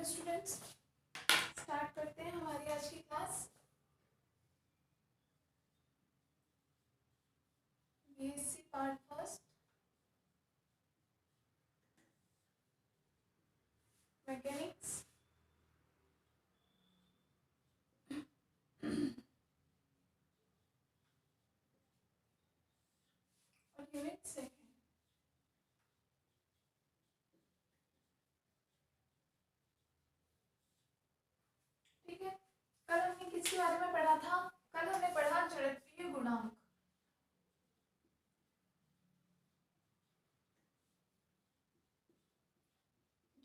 Students, start करते हैं हमारी आज की class. BSc part first, mechanics. और यूनिट सेकेंड। ठीक है, कल हमने किसके बारे में पढ़ा था? कल हमने पढ़ा जड़त्वीय गुणांक।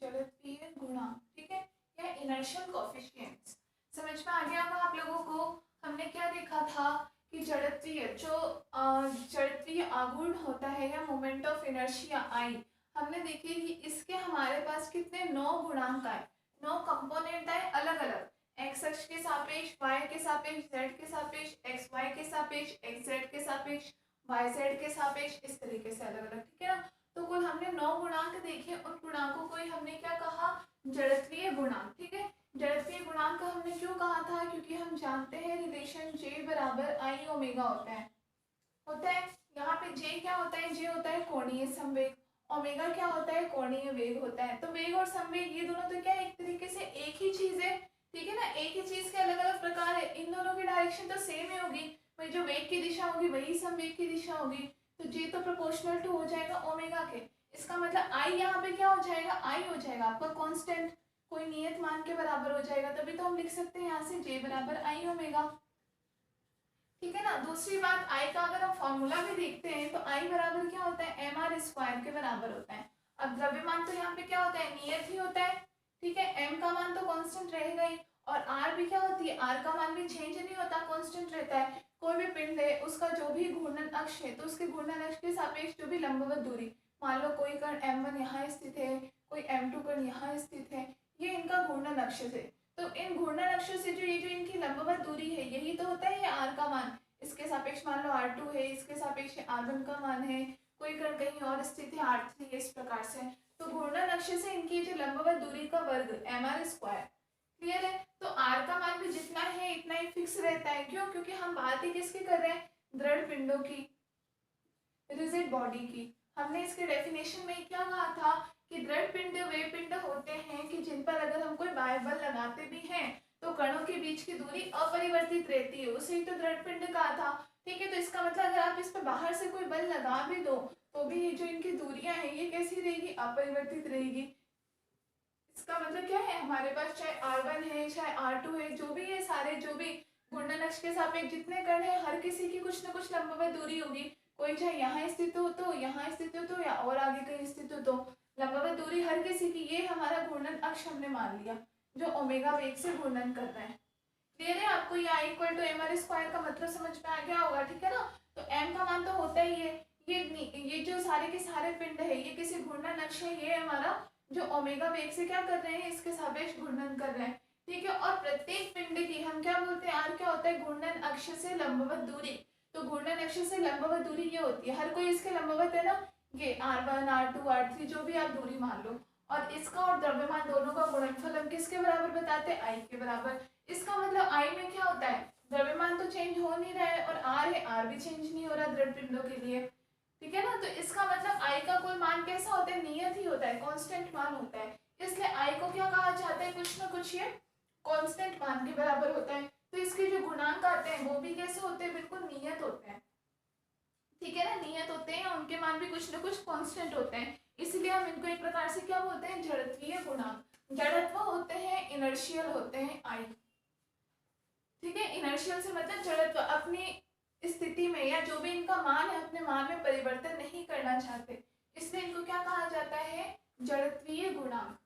जड़त्वीय गुणांक, ठीक है, या इनर्शियल कोएफिशिएंट्स। समझ में आ गया होगा आप लोगों को? हमने क्या देखा था कि जड़त्वीय जड़त्वीय आघूर्ण होता है या मोमेंट ऑफ इनर्शिया आई, हमने देखी कि इसके हमारे पास कितने 9 गुणांक आए, 9 कंपोनेंट आए अलग अलग, एक्स अक्ष के सापेक्ष, वाई के सापेक्ष, जेड के सापेक्ष, एक्स वाई के सापेक्ष, एक्स जेड के सापेक्ष, वाई जेड के सापेक्ष, इस तरीके से अलग अलग। ठीक है ना? तो कुल हमने 9 गुणांक देखे, उन गुणांकों को ही हमने क्या कहा? जड़त्वीय गुणांक। ठीक है, जड़त्वीय गुणांक का हमने क्यों कहा था? क्योंकि हम जानते हैं रिलेशन J बराबर आई ओमेगा होता है। यहाँ पे J क्या होता है? J होता है कोणीय संवेग, ओमेगा क्या होता है? कोणीय वेग होता है। तो वेग और संवेग ये दोनों तो क्या एक तरीके से एक ही चीज है। ठीक है ना? एक ही चीज के अलग अलग प्रकार है, इन दोनों की डायरेक्शन तो सेम ही होगी, वही जो वेग की दिशा होगी वही संवेग की दिशा होगी। तो J तो प्रोपोर्शनल टू हो जाएगा ओमेगा के। इसका मतलब I यहाँ पे क्या हो जाएगा? I हो जाएगा आपका कांस्टेंट, कोई नियत मान के बराबर हो जाएगा, तभी तो हम लिख सकते हैं यहाँ से J बराबर आई ओमेगा। ठीक है ना? दूसरी बात, I का अगर हम फॉर्मूला भी देखते हैं तो I बराबर क्या होता है? mr स्क्वायर के बराबर होता है। अब द्रव्यमान तो यहाँ पे क्या होता है? नियत ही होता है। ठीक है, m का मान तो कांस्टेंट रहेगा ही, और r भी क्या होती है? r का मान भी चेंज नहीं होता, कांस्टेंट रहता है। कोई भी पिंड है, उसका जो भी घूर्णन अक्ष है, तो उसके घूर्णन अक्ष के सापेक्ष जो भी लंबवत दूरी, मान लो कोई कण m1 यहाँ स्थित है, कोई m2 कण यहाँ स्थित है, ये इनका घूर्णन अक्ष है। तो इन घूर्णन अक्षों से जो इनकी लंबवत दूरी है, यही तो होता है r का मान। इसके सापेक्ष मान लो r2 है, इसके सापेक्ष r1 का मान है, कोई कण कहीं और स्थित है r3 है, इस प्रकार से। तो घूर्णन अक्ष से इनकी जो लंबवत दूरी का वर्ग mr स्क्वायर। क्लियर है? तो r का मान भी जितना है इतना ही फिक्स रहता है। क्यों? क्योंकि हम बात ही किसकी कर रहे हैं? दृढ़ पिंडों की, रिजिड बॉडी की। हमने इसके डेफिनेशन में क्या कहा था कि दृढ़ पिंड वे पिंड होते हैं कि जिन पर अगर हम कोई बाह्य बल लगाते भी हैं तो कणों के बीच की दूरी अपरिवर्तित रहती है, उसे ही तो दृढ़ पिंड कहा था। ठीक है, तो इसका मतलब अगर आप इस पर बाहर से कोई बल लगा भी दो तो भी ये जो इनकी दूरियां हैं ये कैसी रहेगी? अपरिवर्तित रहेगी। इसका मतलब क्या है? हमारे पास चाहे r1 है चाहे r2 है, जो भी है, सारे जो भी घूर्णन अक्ष के सापेक्ष जितने कण हैं, हर किसी की कुछ न कुछ लंबवत दूरी होगी। कोई चाहे यहाँ स्थित हो तो, यहाँ स्थित हो तो, या और आगे कहीं स्थित हो तो, लंबवत दूरी हर किसी की। ये हमारा घूर्णन अक्ष हमने मान लिया जो ओमेगा वेग से घूर्णन कर रहा है। क्लियर है? आपको ये I equal to mr square का मतलब समझ में आ गया होगा। ठीक है ना? तो m का मान तो होता ही है। ये जो सारे के सारे पिंड है ये किसी घूर्णन अक्ष है, ये हमारा जो ओमेगा वेग से क्या कर रहे हैं? इसके सापेक्ष घूर्णन कर रहे हैं। ठीक है, और प्रत्येक पिंड की हम क्या बोलते हैं? r क्या होता है? घूर्णन अक्ष से लंबवत दूरी। तो घूर्णन अक्ष से लंबवत दूरी ये होती है, हर कोई इसके लंबवत है ना, ये r1 r2 r3 जो भी आप दूरी मान लो, और इसका और द्रव्यमान दोनों का गुणनफल हम किसके बराबर बताते हैं? I के बराबर। इसका मतलब I में क्या होता है? द्रव्यमान तो चेंज हो नहीं रहा है, और R है, R भी चेंज नहीं हो रहा दृढ़ पिंडों के लिए। ठीक है ना? तो इसका मतलब I का कोई मान कैसा होता है? नियत ही होता है, कांस्टेंट मान होता है। इसलिए I को क्या कहा जाता है? कुछ ना कुछ ये कांस्टेंट मान के बराबर होता है। तो इसके जो गुणांक आते हैं वो भी कैसे होते हैं? बिल्कुल नियत होते हैं। ठीक है ना? नियत होते हैं, उनके मान भी कुछ ना कुछ कांस्टेंट होते हैं। इसलिए हम इनको एक प्रकार से क्या बोलते हैं? जड़त्वीय गुणांक। जड़त्व होते हैं, इनर्शियल होते हैं I। ठीक है, इनर्शियल से मतलब जड़त्व, अपनी स्थिति में या जो भी इनका मान है अपने मान में परिवर्तन नहीं करना चाहते, इसलिए इनको क्या कहा जाता है? जड़त्वीय गुणांक।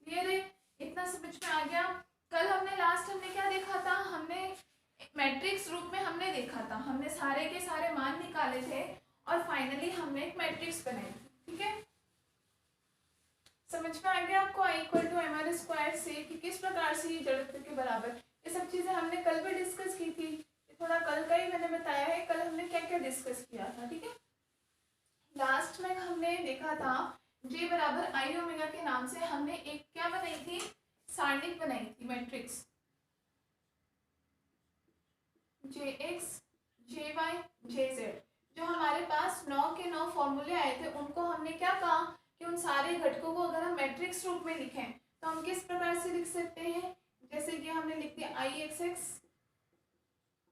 क्लियर है? इतना समझ में आ गया? कल हमने क्या देखा था? हमने मैट्रिक्स रूप में हमने देखा था, हमने सारे के सारे मान निकाले थे और फाइनली हमने एक मैट्रिक्स बनाई थी। ठीक है, समझ में आ गया आपको? I equal to mr square से कि किस प्रकार से ये जड़त्व के बराबर, ये सब चीजें हमने कल भी डिस्कस की थी। थोड़ा कल का ही मैंने बताया है, कल हमने क्या क्या डिस्कस किया था। ठीक है, लास्ट में हमने देखा था J बराबर आई ओमेगा के नाम से हमने एक क्या बनाई थी? सारणिक बनाई थी मैट्रिक्स Jx Jy Jz, जो हमारे पास 9 के 9 फॉर्मूले आए थे उनको हमने क्या कहा कि उन सारे घटकों को अगर हम मैट्रिक्स रूप में लिखें तो हम किस प्रकार से लिख सकते हैं, जैसे कि हमने लिख दिया Ixx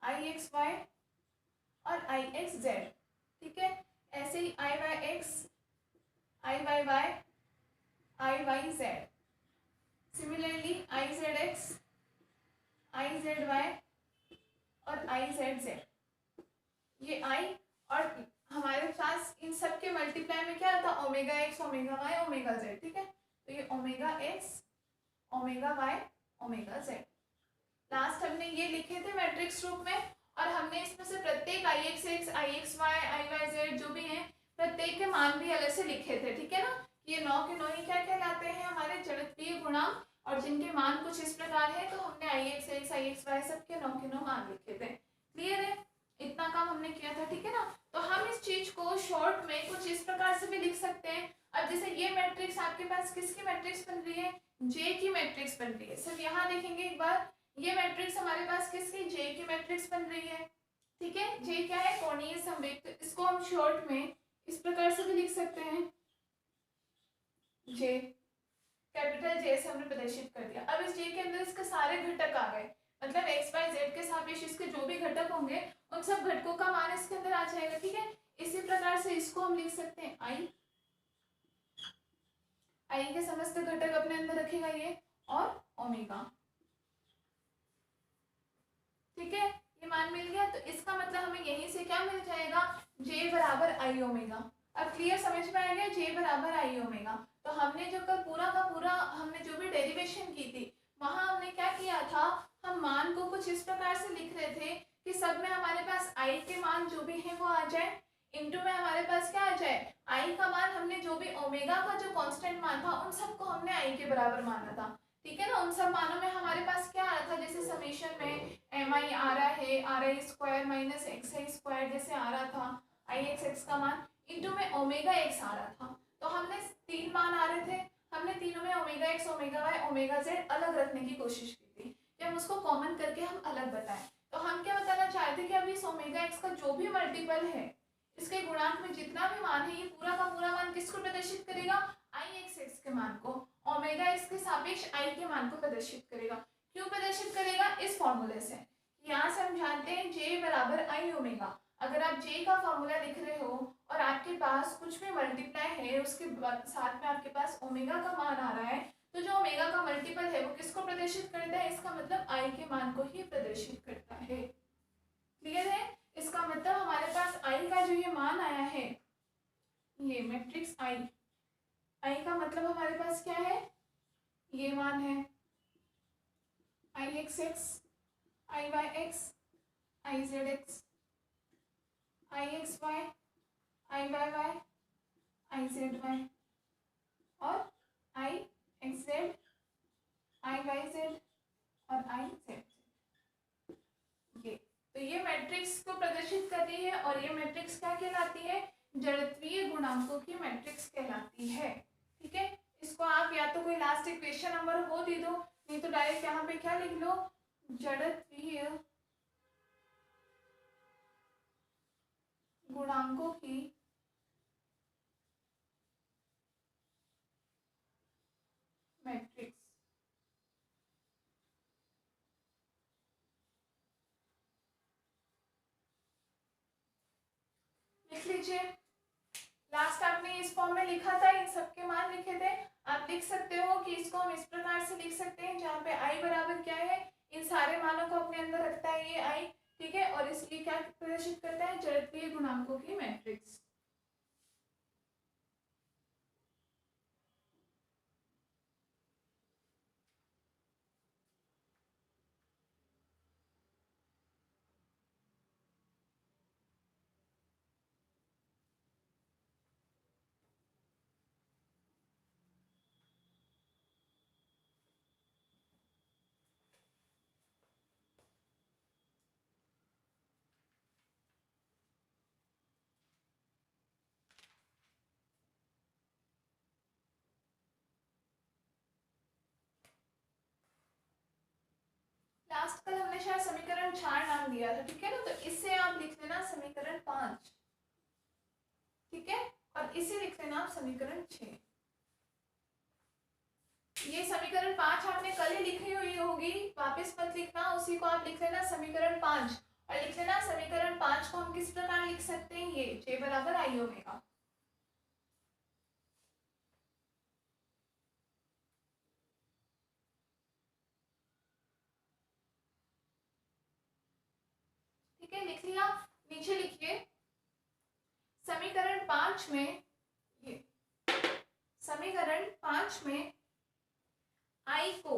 Ixy और Ixz, ठीक है। ऐसे ही Iyx Iyy Iyz, similarly Izx Izy और Izz, ये I और हमारे पास इन सब के मल्टीप्लाई में क्या आता है omega x omega y omega z, ठीक है। तो ये omega x omega y omega z, last हमने ये लिखे थे मैट्रिक्स रूप में, और हमने इसमें से प्रत्येक आई X X I X Y I Y Z जो भी है प्रत्येक के मान भी अलग से लिखे थे, ठीक है ना। ये 9 के 9 ही क्या कहलाते हैं हमारे जड़त्वीय गुणांक, और जिनके मान कुछ इस प्रकार है तो हमने आई X X I X Y सबके 9 के 9 मान लिखे थे। क्लियर है, इतना काम हमने किया था, ठीक है ना। तो हम इस चीज को शॉर्ट में कुछ इस प्रकार से भी लिख सकते हैं। अब जैसे ये मैट्रिक्स आपके पास किसकी मैट्रिक्स बन रही है, जे की मैट्रिक्स बन रही है। सिर्फ यहाँ देखेंगे एक बार, ये मैट्रिक्स हमारे पास किसकी, जे की मैट्रिक्स बन रही है, ठीक है। जे क्या है, कोणीय संवेग, इसको हम शॉर्ट में इस प्रकार से भी लिख सकते हैं, जे कैपिटल जे से हमने प्रदर्शित कर दिया। अब इस जे के अंदर इसके सारे घटक आ गए, मतलब एक्स वाई जेड के सापेक्ष इसके जो भी घटक होंगे उन सब घटकों का मान इसके अंदर आ जाएगा, ठीक है। इसी प्रकार से इसको हम लिख सकते हैं आई के समस्त घटक अपने अंदर रखेगा ये, और ओमेगा, ठीक है। ये मान मिल गया, तो इसका मतलब हमें यहीं से क्या मिल जाएगा, जे बराबर आई ओमेगा। अब क्लियर समझ में आ गया, जे बराबर आई ओमेगा। तो हमने जो कल पूरा का पूरा हमने जो भी डेरिवेशन की थी वहां हमने क्या किया था, हम मान को कुछ इस प्रकार से लिख रहे थे कि सब में हमारे पास आई के मान जो भी है वो आ जाए, इनटू में हमारे पास क्या आ जाए, आई का मान हमने जो भी ओमेगा का जो कांस्टेंट मान था उन सबको हमने आई के बराबर माना था, ठीक है ना। उन सब मानों में हमारे पास क्या आ रहा था, जैसे समेशन में एम आई आ रहा है are I square minus x i square जैसे आ रहा था, आई एक्स एक्स का मान इनटू में ओमेगा एक्स आ रहा था। तो हमने 3 मान आ रहे थे, हमने तीनों में omega x omega y omega z अलग रखने की कोशिश की थी, जब उसको कॉमन करके हम अलग बताएं। तो हम क्या बताना चाहते थे कि अभी इस ओमेगा एक्स का जो भी मल्टीपल है, इसके गुणांक में जितना भी मान है, ये पूरा का पूरा मान किसको प्रदर्शित करेगा, आई एक्स एक्स के मान को, ओमेगा एक्स के सापेक्ष आई के मान को प्रदर्शित करेगा। क्यों प्रदर्शित करेगा, इस फॉर्मूले से, यहाँ से हम जानते हैं जे बराबर आई ओमेगा। अगर आप जे का फॉर्मूला लिख रहे हो और आपके पास कुछ भी मल्टीप्लाई है उसके साथ में आपके पास ओमेगा का मान आ रहा है, तो जो ओमेगा का मल्टीपल है वो किसको प्रदर्शित करता है, इसका मतलब आई के मान को ही प्रदर्शित करता है। क्लियर है, इसका मतलब हमारे पास आई का जो ये मान आया है, ये मैट्रिक्स आई, आई का मतलब हमारे पास क्या है, ये मान है I X X I Y X I Z X I X Y I Y Y I Z Y और I X Z I Y Z और आई जेड, ये तो ये मैट्रिक्स को प्रदर्शित कर रही है, और ये मैट्रिक्स क्या कहलाती है, जड़त्वीय गुणांकों की मैट्रिक्स कहलाती है, ठीक है। इसको आप या तो कोई लास्ट इक्वेशन नंबर हो दे दो, नहीं तो डायरेक्ट यहाँ पे क्या लिख लो, जड़त्वीय गुणांकों की मैट्रिक्स। लिख लीजिए, लास्ट आपने इस फॉर्म में लिखा था, इन सबके मान लिखे थे। आप लिख सकते हो कि इसको हम इस प्रकार से लिख सकते हैं, जहाँ पे आई बराबर क्या है, इन सारे मानों को अपने अंदर रखता है ये आई, ठीक है, और इसलिए क्या प्रदर्शित करता है, जड़त्वीय गुणांकों की मैट्रिक्स। कल हमने शायद समीकरण 4 नाम दिया था, ठीक है ना। तो इससे आप लिख लेना समीकरण 5, ठीक है, और इसे लिख लेना आप समीकरण 6। ये समीकरण 5 आपने कल ही लिखी हुई होगी, वापस मत लिखना, उसी को आप लिख लेना समीकरण 5। और लिख लेना समीकरण 5 को हम किस प्रकार लिख सकते हैं, ये J बराबर आई ओमेगा। ठीक है, लिख लिया। नीचे लिखिए समीकरण 5 में, ये समीकरण 5 में आई को,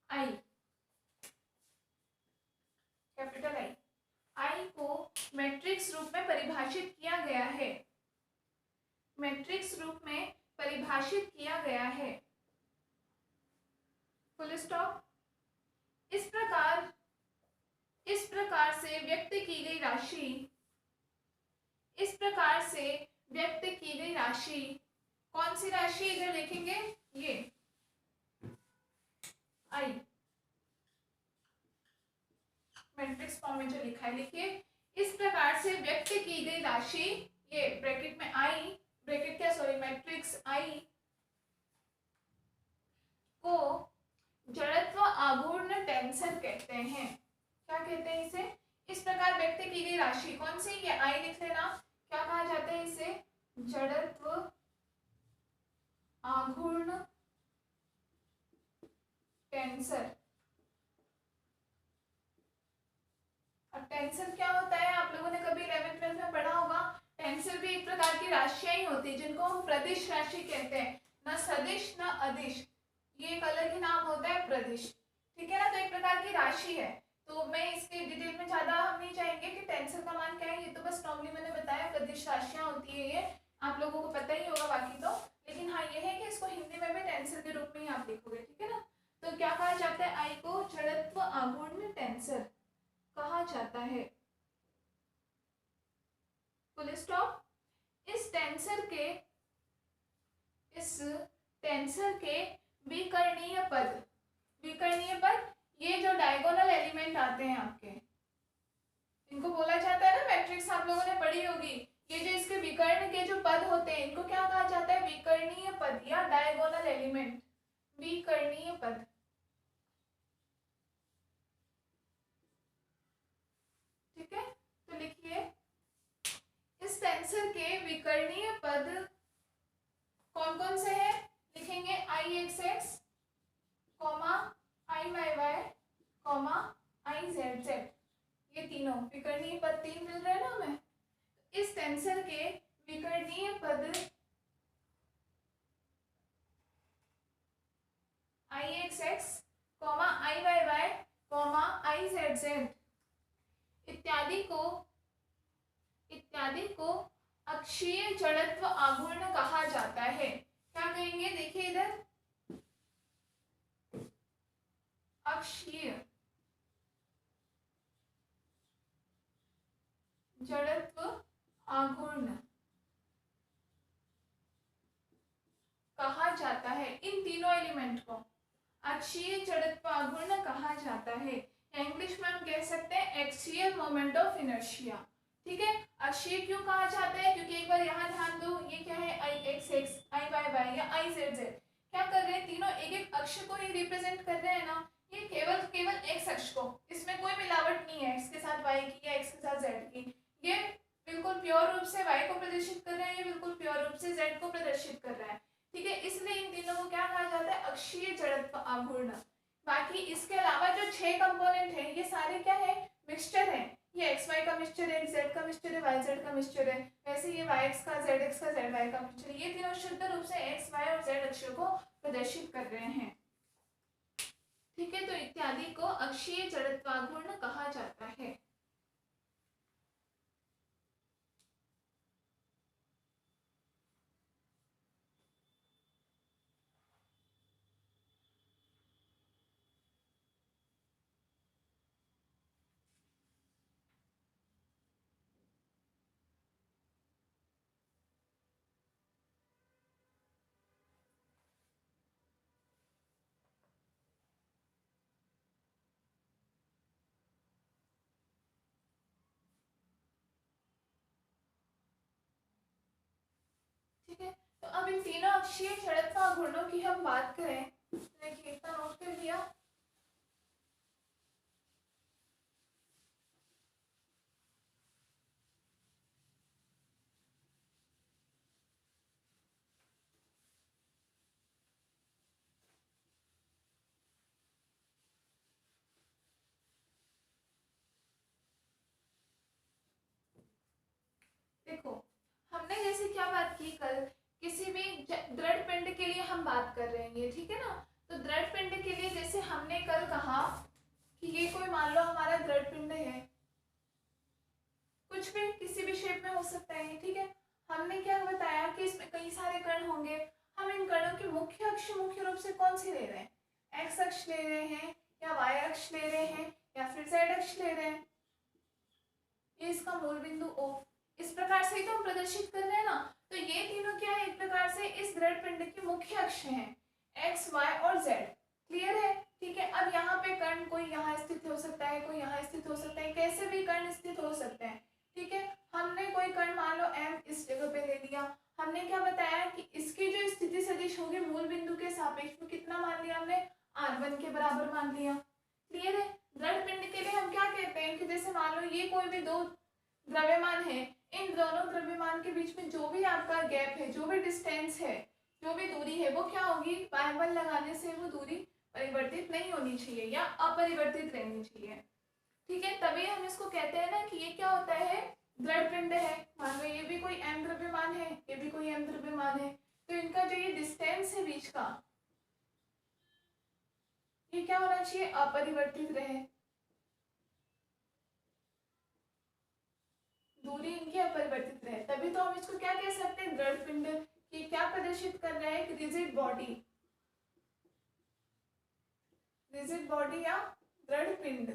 आई कैपिटल आई को मैट्रिक्स रूप में परिभाषित किया गया है, मैट्रिक्स रूप में परिभाषित किया गया है, फुल स्टॉप। इस प्रकार से व्यक्त की गई राशि, इस प्रकार से व्यक्त की गई राशि, कौन सी राशि इधर देखेंगे, ये आई, मैट्रिक्स फॉर्म में जो लिखा है लिखिए, इस प्रकार से व्यक्त की गई राशि, ये ब्रैकेट में आई, ब्रैकेट क्या सॉरी मैट्रिक्स आई को जड़त्व आघूर्ण टेंसर कहते हैं। क्या कहते हैं इसे, इस प्रकार व्यक्त की गई राशि कौन सी, ये आई लिख लेना, क्या कहा जाता है इसे, जड़त्व आघूर्ण टेंसर। अब टेंसर क्या होता है, आप लोगों ने कभी 11th-12th में पढ़ा होगा। टेंसर भी एक प्रकार की राशियां ही होती है, जिनको हम प्रदिश राशि कहते हैं, न सदिश न अदिश, ये एक अलग ही नाम होता है प्रदिश, ठीक है ना। तो एक प्रकार की राशि है, तो मैं इसके डिटेल में ज्यादा हम नहीं जाएंगे कि टेंसर का मान क्या है, ये तो बस नॉर्मली मैंने बताया प्रदिश राशियां होती है, ये आप लोगों को पता ही होगा बाकी तो, लेकिन हाँ ये है कि इसको हिंदी में भी टेंसर के रूप में ही आप लिखोगे, ठीक है ना। तो क्या कहा जाता है, आई को जड़त्व आघूर्ण टेंसर कहा जाता है, फुल स्टॉप। इस टेंसर के विकर्णीय पद, विकर्णीय पद ये जो डायगोनल एलिमेंट आते हैं आपके, इनको बोला जाता है ना, मैट्रिक्स आप लोगों ने पढ़ी होगी, ये जो इसके विकर्ण के जो पद होते हैं इनको क्या कहा जाता है, विकर्णीय पद या डायगोनल एलिमेंट, विकर्णीय पद, ठीक है। तो लिखिए इस टेंसर के विकर्णीय पद कौन कौन से हैं, लिखेंगे I X X comma I Y Y comma I Z Z, ये तीनों विकर्णीय पद तीन मिल रहे हैं ना हमें। इस टेंसर के विकर्णीय पद I X X comma I Y Y comma I Z Z इत्यादि को अक्षीय जड़त्व आघूर्ण कहा जाता है। क्या कहेंगे, देखिए इधर अक्षीय जड़त्व आघूर्ण कहा जाता है, इन तीनों एलिमेंट को अक्षीय जड़त्व आघूर्ण कहा जाता है, इंग्लिश में हम कह सकते हैं एक्सियल मोमेंट ऑफ इनर्शिया, ठीक है। अक्षीय क्यों कहा जाता है, क्योंकि एक बार यहाँ ध्यान दो, ये क्या है I X X I Y Y या आई जेड जेड, क्या कर रहे हैं, तीनों एक एक अक्ष को ही रिप्रेजेंट कर रहे हैं ना, ये केवल एक्स अक्ष को, इसमें कोई मिलावट नहीं है एक्स के साथ वाई की या एक्स के साथ जेड की, ये बिल्कुल प्योर रूप से वाई को प्रदर्शित कर रहे हैं, ये बिल्कुल प्योर रूप से जेड को प्रदर्शित कर रहा है, ठीक है। इसलिए इन तीनों को क्या कहा जाता है, अक्षीय जड़त्व आघूर्ण। बाकी इसके अलावा जो 6 कंपोनेंट है ये सारे क्या है, मिक्सचर है, ये एक्स वाई का मिक्सचर है, जेड का मिक्सचर है, वाई जेड का मिक्सचर है, वैसे ये वाई एक्स का जेड वाई का मिक्सचर, ये तीनों शुद्ध रूप से एक्स वाई और जेड अक्षों को प्रदर्शित कर रहे हैं, ठीक है। तो इत्यादि को अक्षीय जड़त्वाघूर्ण कहा जाता है। तीनों अक्षीय जड़त्व घूर्णनों की हम बात करें, देखिए इतना नोट कर लिया। देखो हमने जैसे क्या बात की कल, किसी भी दृढ़ पिंड के लिए हम बात कर रहे हैं, ठीक है ना। तो दृढ़ पिंड के लिए जैसे हमने कल कहा कि ये कोई मान लो हमारा दृढ़ पिंड है, कुछ भी किसी भी शेप में हो सकता है, ठीक है। हमने क्या बताया कि इसमें कई सारे कण होंगे। हम इन कणों की मुख्य अक्ष मुख्य रूप से कौन सी ले रहे हैं, एक्स अक्ष ले रहे हैं या वाई अक्ष ले रहे हैं या फिर जेड अक्ष ले रहे हैं। ये इसका मूल बिंदु O, इस प्रकार से तो हम प्रदर्शित कर रहे हैं ना। तो ये तीनों क्या है, एक प्रकार से इस दृढ़ पिंड के मुख्य अक्ष हैं, एक्स वाई और जेड। क्लियर है, ठीक है। अब यहाँ पे कण कोई यहाँ स्थित हो सकता है, कोई यहाँ स्थित हो सकता है, कैसे भी कण स्थित हो सकते हैं, ठीक है। हमने कोई कण मान लो M इस जगह पे ले लिया। हमने क्या बताया कि इसकी जो स्थिति सदिश होगी मूल बिंदु के सापेक्ष में कितना मान लिया हमने, R1 के बराबर मान लिया। क्लियर है। दृढ़ पिंड के लिए हम क्या कहते हैं कि जैसे मान लो ये कोई भी दो द्रव्यमान है, इन दोनों द्रव्यमान के बीच में जो भी आपका गैप है, जो भी डिस्टेंस है, जो भी दूरी है, वो क्या होगी, y1 लगाने से वो दूरी परिवर्तित नहीं होनी चाहिए या अपरिवर्तित रहनी चाहिए, ठीक है। तभी हम इसको कहते हैं ना कि ये क्या होता है, दृढ़ पिंड है। मान लो ये भी कोई m द्रव्यमान है, ये भी कोई m द्रव्यमान है, तो इनका जो ये डिस्टेंस है बीच का, ये क्या होना चाहिए, अपरिवर्तित रहे, दूरी इनकी अपरिवर्तित रहे। तभी तो हम इसको क्या कह सकते हैं, दृढ़ पिंड। कि क्या प्रदर्शित कर रहा है, एक रिजिड बॉडी, रिजिड बॉडी या दृढ़ पिंड।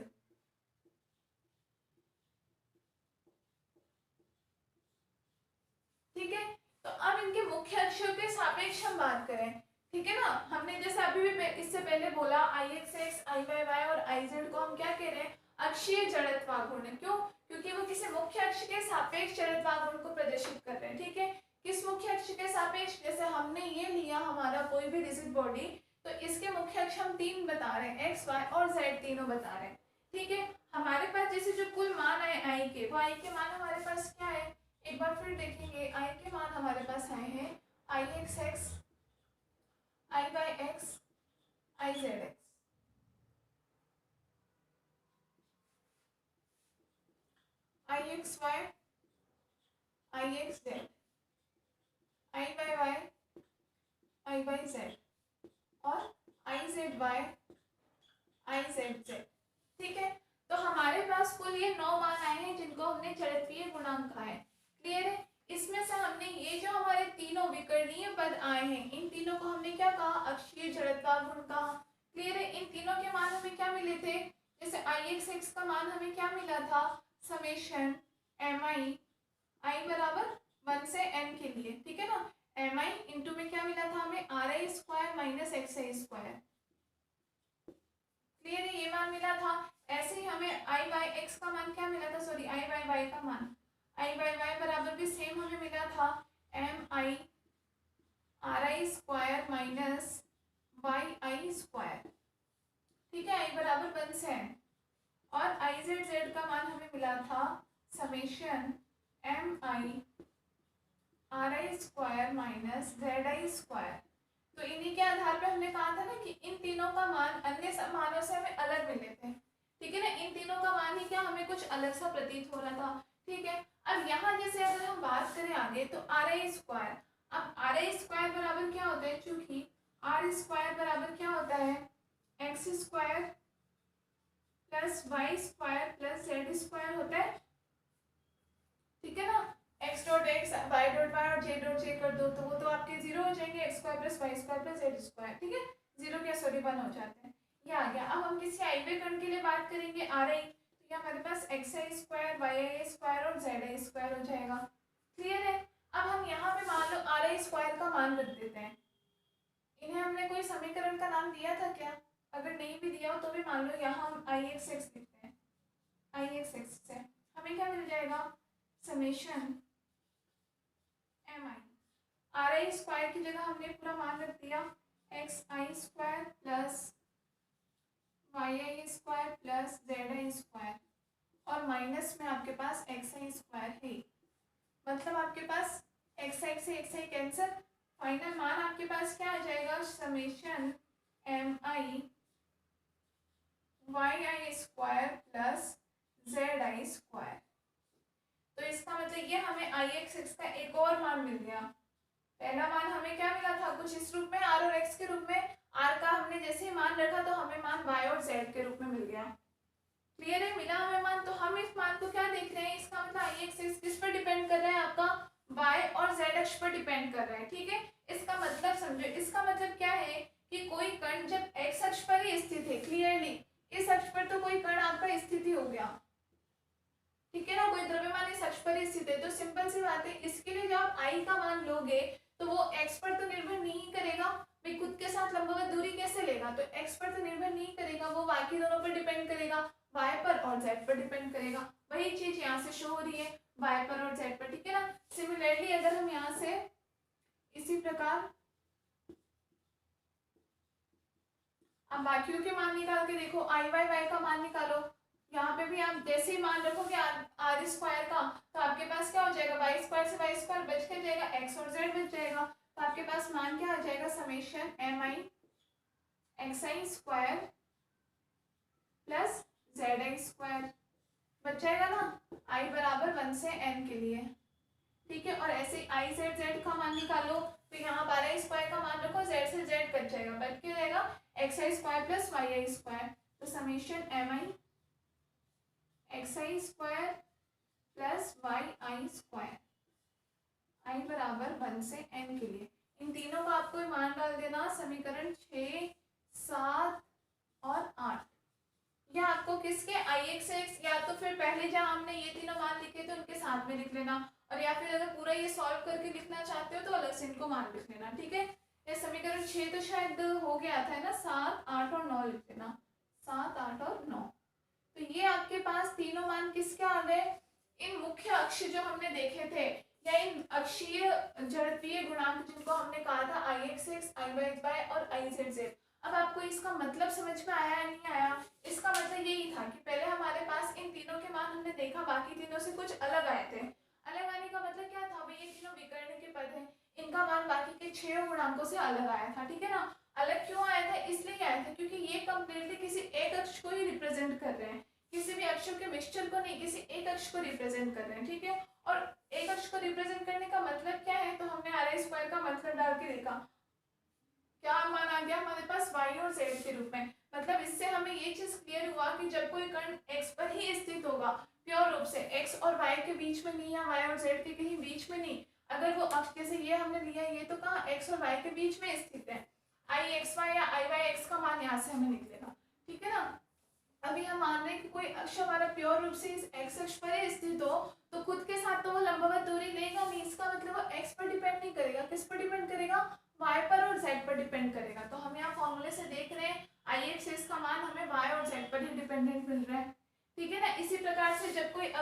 ठीक है। तो अब इनके मुख्य अक्षों के सापेक्ष हम बात करें, ठीक है ना। हमने जैसे अभी भी इससे पहले बोला IXX, IYY और IZ को हम क्या कह रहे हैं, अक्षीय जड़त्वाघूर्ण। क्यों, क्योंकि वो किसी मुख्य अक्ष के सापेक्ष जड़त्वाघूर्ण को प्रदर्शित कर रहे हैं, ठीक है। किस मुख्य अक्ष के सापेक्ष, जैसे हमने ये लिया हमारा कोई भी रिजिड बॉडी, तो इसके मुख्य अक्ष हम तीन बता रहे हैं, एक्स वाई और जेड तीनों बता रहे हैं, ठीक है। हमारे पास जैसे जो कुल मान आए आई के, वो आई के मान हमारे पास क्या है, एक बार फिर देखेंगे। आई के मान हमारे पास आए हैं IXX, IYX, IZX, IXY, IXZ, IYY, IYZ और IZY, IZZ, ठीक है। तो हमारे पास कुल ये 9 मान आए हैं जिनको हमने जड़त्वीय गुणांक कहा है। क्लियर है। इसमें से हमने ये जो हमारे तीनों विकर्णीय पद आए हैं, इन तीनों को हमने क्या कहा, अक्षीय जड़त्वाघूर्ण कहा। क्लियर है। इन तीनों के मान हमें क्या मिले थे, जैसे IXX का मान हमें क्या मिला था, समेशन mi i बराबर 1 से n के लिए, ठीक है ना। mi इंटू में क्या मिला था हमें, ri square minus xi square. Clear है, ये मान मिला था। ऐसे ही हमें IYX का मान क्या मिला था, सॉरी IYY का मान, IYY बराबर भी सेम हमें मिला था mi ri square minus yi square, ठीक है। i बराबर 1 से n। और IZZ का मान हमें मिला था summation mi ri square minus zi square. तो इन्हीं के आधार पे हमने कहा था ना कि इन तीनों का मान अन्य सब मानों से हमें अलग मिले थे, ठीक है ना। इन तीनों का मान ही क्या हमें कुछ अलग सा प्रतीत हो रहा था, ठीक है। अब यहाँ जैसे अगर हम बात करें आगे, तो ri स्क्वायर, अब ri स्क्वायर बराबर क्या होता है, चूंकि r स्क्वायर बराबर क्या होता है, x square plus y square plus z square होता है, ठीक है ना। x dot x, y dot y और j डॉट j कर दो तो वो तो आपके 0 हो जाएंगे, x square plus y square plus z square, ठीक है। 0 क्या, सॉरी 1 हो जाते हैं, ये आ गया। अब हम किसी आईवे कण के लिए बात करेंगे ri, तो ये हमारे पास xi स्क्वायर yi स्क्वायर और zi स्क्वायर हो जाएगा। क्लियर है। अब हम यहाँ पे मान लो ri स्क्वायर का मान रख देते हैं। इन्हें हमने कोई समीकरण का नाम दिया था क्या, अगर नहीं भी दिया हो तो भी मान लो यहाँ हम IXX लिखते हैं। IXX से हमें क्या मिल जाएगा, समेशन mi आर आई स्क्वायर की जगह हमने पूरा मान रख दिया x i square plus y i square plus z i square, और माइनस में आपके पास एक्स आई स्क्वायर है। मतलब आपके पास एक्स आई से एक्स आई कैंसिल, फाइनल मान आपके पास क्या आ जाएगा, summation M i Y i square plus z i square. तो इसका मतलब ये हमें आई एक्स एक्स का एक और मान मिल गया। पहला मान हमें क्या मिला था, कुछ इस रूप में आर और एक्स के रूप में, आर का हमने जैसे ही मान रखा तो हमें मान वाई और जेड के रूप में मिल गया। क्लियर है, मिला हमें मान। तो हम इस मान को क्या देख रहे हैं, इसका मतलब आई एक्स एक्स किस पर डिपेंड कर रहा है, आपका वाई और जेड अक्ष पर डिपेंड कर रहा है। ठीक है, इसका मतलब समझो, इसका मतलब क्या है कि कोई कण जब एक्स अक्ष पर ही स्थित है, क्लियरली इस अक्ष पर तो कोई कण आपका स्थिति हो गया, ठीक है ना, कोई द्रव्यमान इस अक्ष पर ही स्थित है, तो सिंपल सी बात है, इसके लिए जो आप आई का मान लोगे तो वो एक्स पर तो निर्भर नहीं करेगा, भाई खुद के साथ लंबवत दूरी कैसे लेगा, तो एक्स पर तो निर्भर नहीं करेगा, वो बाकी दोनों पर डिपेंड करेगा, वाई पर और जेड पर डिपेंड करेगा। वही चीज यहाँ से शो हो रही है, वाई पर और जेड पर, ठीक है ना। सिमिलरली अगर हम यहाँ से इसी प्रकार अब बाकियों के मान निकाल के देखो, आई वाई वाई का मान निकालो, यहाँ पे भी आप जैसे ही मान रखोगे आर स्क्वायर का, तो आपके पास क्या हो जाएगा, वाई स्क्वायर से वाई स्क्वायर बच के जाएगा, एक्स और जेड बच जाएगा, तो आपके पास मान क्या आ जाएगा, summation M i x i square plus z i square बच जाएगा ना, आई बराबर 1 से n के लिए। ठीक है, और ऐसे आई जेड जेड का मान निकालो, तो यहाँ 12 स्क्वायर का मान रखो, जेड से जेड कट जाएगा, बच के जाएगा x i square plus y i square, तो summation M i x i square plus y i square, आई बराबर 1 से n के लिए। इन तीनों का आपको मान डाल देना, समीकरण 6, 7 और 8। या आपको किसके आई एक्स एक्स, या तो फिर पहले जहाँ हमने ये तीनों मान लिखे थे उनके साथ में लिख लेना, और या फिर अगर पूरा ये सॉल्व करके लिखना चाहते हो तो अलग से इनको मान लिख लेना। ठीक है, ये समीकरण 6 तो शायद हो गया था ना, 7, 8 और 9 लिख लेना, 7, 8 और 9। तो ये आपके पास तीनों मान किसके आ गए, इन मुख्य अक्ष जो हमने देखे थे, या इन अक्षीय जड़त्वीय गुणांक जिनको हमने कहा था आई X X, I Y Y और आई जेड जेड। अब आपको इसका मतलब समझ में आया या नहीं आया, इसका मतलब यही था कि पहले हमारे पास इन तीनों के मान हमने देखा, बाकी तीनों से कुछ अलग आए थे। अलग आने का मतलब क्या था, भाई ये तीनों विकर्ण के पद हैं, इनका मान बाकी के 6 गुणांकों से अलग आया था। ठीक है ना, अलग क्यों आया था, इसलिए आया था क्योंकि ये कंप्लीटली किसी एक अक्ष को ही रिप्रेजेंट कर रहे हैं, किसी भी अक्षर के मिक्सचर को नहीं, किसी एक अक्ष को रिप्रेजेंट कर रहे हैं। ठीक है, और एक अक्ष को रिप्रेजेंट करने का मतलब क्या है, तो हमने आर आई स्क्वायर का मतलब डाल के देखा, क्या मान आ गया हमारे पास वाई और जेड के रूप में। मतलब इससे हमें ये चीज क्लियर हुआ कि जब कोई कण एक्स पर ही स्थित होगा, प्योर रूप से एक्स और वाई के बीच में नहीं, या वाई और जेड के कहीं बीच में नहीं, अगर वो अक्ष जैसे ये हमने लिया, ये तो कहाँ एक्स और वाई के बीच में स्थित है, आई एक्स वाई या आई वाई एक्स का मान यहाँ से हमें निक लेगा। ठीक है ना, अभी हम मान रहे हैं कि कोई अक्ष हमारा प्योर रूप से इस एक्स अक्ष पर ही स्थित हो, तो खुद के साथ तो वो लंबवत दूरी लेगा नहीं, इसका मतलब वो एक्स पर डिपेंड नहीं करेगा, किस पर डिपेंड करेगा, वाई पर और जेड पर डिपेंड करेगा। तो हम यहाँ फॉर्मूले से देख रहे हैं आई एक्स एक्स का मान हमें वाई और जेड पर ही डिपेंडेंट मिल रहा है। ठीक है ना, इसी प्रकार से जब कोई